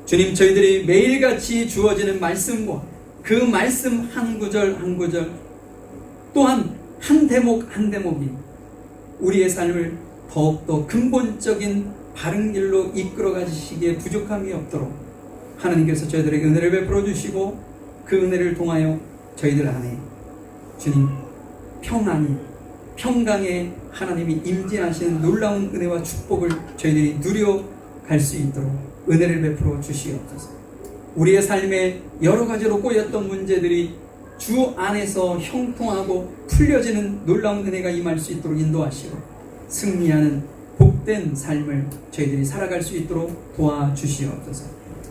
주님, 저희들이 매일같이 주어지는 말씀과 그 말씀 한 구절 한 구절 또한 한 대목 한 대목이 우리의 삶을 더욱더 근본적인 바른 길로 이끌어 가시기에 부족함이 없도록 하나님께서 저희들에게 은혜를 베풀어 주시고 그 은혜를 통하여 저희들 안에 주님 평안이 평강에 하나님이 임재하시는 놀라운 은혜와 축복을 저희들이 누려갈 수 있도록 은혜를 베풀어 주시옵소서. 우리의 삶에 여러 가지로 꼬였던 문제들이 주 안에서 형통하고 풀려지는 놀라운 은혜가 임할 수 있도록 인도하시고 승리하는 복된 삶을 저희들이 살아갈 수 있도록 도와주시옵소서.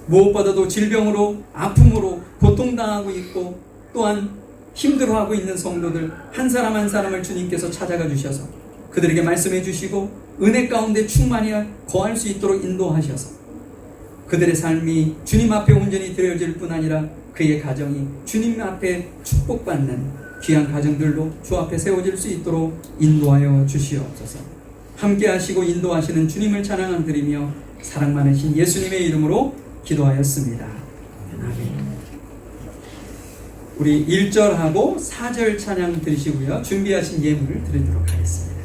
무엇보다도 질병으로 아픔으로 고통당하고 있고 또한 힘들어하고 있는 성도들 한 사람 한 사람을 주님께서 찾아가 주셔서 그들에게 말씀해 주시고 은혜 가운데 충만히 거할 수 있도록 인도하셔서 그들의 삶이 주님 앞에 온전히 드려질 뿐 아니라 그의 가정이 주님 앞에 축복받는 귀한 가정들로 주 앞에 세워질 수 있도록 인도하여 주시옵소서. 함께 하시고 인도하시는 주님을 찬양드리며 사랑 많으신 예수님의 이름으로 기도하였습니다. 아멘. 우리 1절하고 4절 찬양 드리시고요. 준비하신 예물을 드리도록 하겠습니다.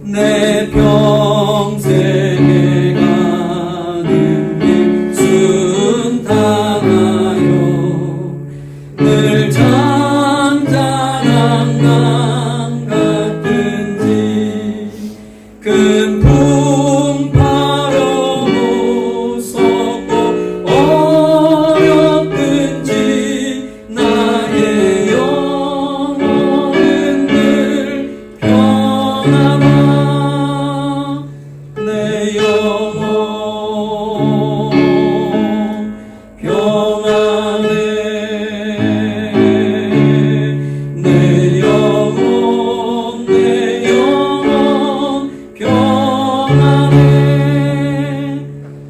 내 평생에 가는 길 순탄하여 늘 잔잔한 강 같은지 큰 풍 파도 무섭고 어렵든지 나의 영혼은 늘 평안하다. 내 영혼 평안해. 내 영혼 평안해.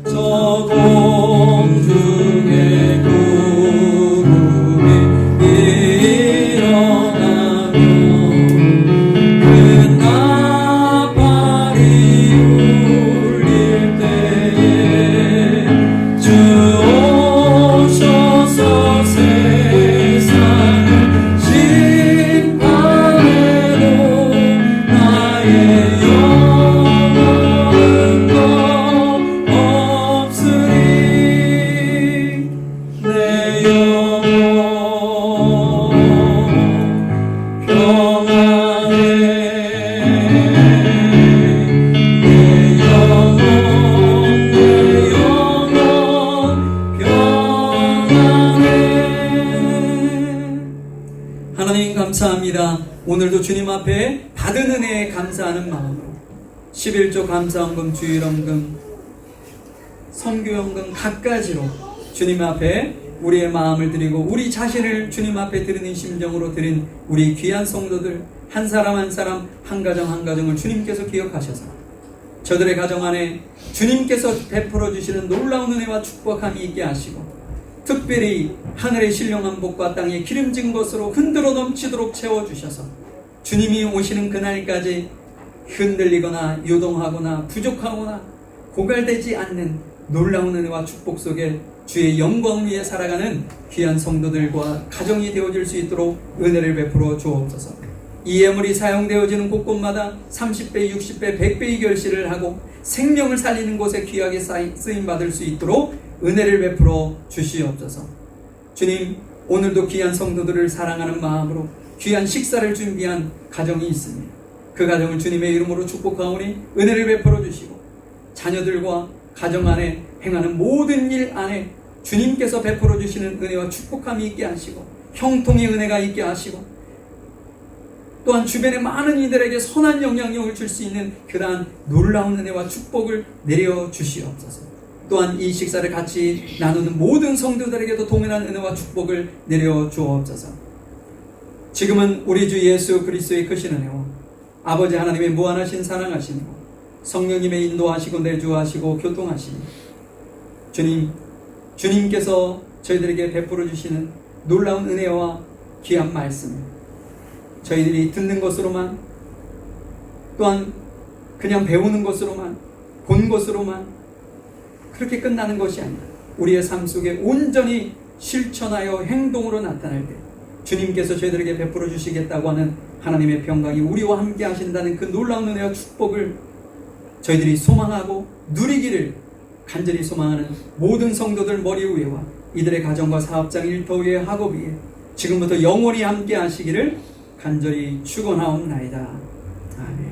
저 공중의 구름이 일어나며 그 나팔이 울릴 때에 주 오셔서 세상을 심판해도 나의 영혼은 없으리. 내 영혼 평안해. 내 영혼 평안해. 하나님 감사합니다. 오늘도 주님 앞에 받은 은혜에 감사하는 마음으로 11조 감사헌금, 주일헌금, 선교헌금 각가지로 주님 앞에 우리의 마음을 드리고 우리 자신을 주님 앞에 드리는 심정으로 드린 우리 귀한 성도들 한 사람 한 사람 한 가정 한 가정을 주님께서 기억하셔서 저들의 가정 안에 주님께서 베풀어 주시는 놀라운 은혜와 축복함이 있게 하시고 특별히 하늘의 신령한 복과 땅의 기름진 것으로 흔들어 넘치도록 채워주셔서 주님이 오시는 그날까지 흔들리거나 요동하거나 부족하거나 고갈되지 않는 놀라운 은혜와 축복 속에 주의 영광 위에 살아가는 귀한 성도들과 가정이 되어질 수 있도록 은혜를 베풀어 주옵소서. 이 예물이 사용되어지는 곳곳마다 30배, 60배, 100배의 결실을 하고 생명을 살리는 곳에 귀하게 쓰임받을 수 있도록 은혜를 베풀어 주시옵소서. 주님, 오늘도 귀한 성도들을 사랑하는 마음으로 귀한 식사를 준비한 가정이 있습니다. 그 가정을 주님의 이름으로 축복하오니 은혜를 베풀어 주시고 자녀들과 가정 안에 행하는 모든 일 안에 주님께서 베풀어 주시는 은혜와 축복함이 있게 하시고 형통의 은혜가 있게 하시고 또한 주변의 많은 이들에게 선한 영향력을 줄 수 있는 그러한 놀라운 은혜와 축복을 내려 주시옵소서. 또한 이 식사를 같이 나누는 모든 성도들에게도 동일한 은혜와 축복을 내려 주옵소서. 지금은 우리 주 예수 그리스도의 크신 은혜와 아버지 하나님의 무한하신 사랑하심과 성령님의 인도하시고 내주하시고 교통하시니 주님께서 저희들에게 베풀어 주시는 놀라운 은혜와 귀한 말씀 저희들이 듣는 것으로만 또한 그냥 배우는 것으로만 본 것으로만 그렇게 끝나는 것이 아니라 우리의 삶 속에 온전히 실천하여 행동으로 나타날 때 주님께서 저희들에게 베풀어 주시겠다고 하는 하나님의 평강이 우리와 함께 하신다는 그 놀라운 은혜와 축복을 저희들이 소망하고 누리기를 간절히 소망하는 모든 성도들 머리 위에와 이들의 가정과 사업장 일터 위에 학업 위에 지금부터 영원히 함께 하시기를 간절히 축원하옵나이다. 아멘.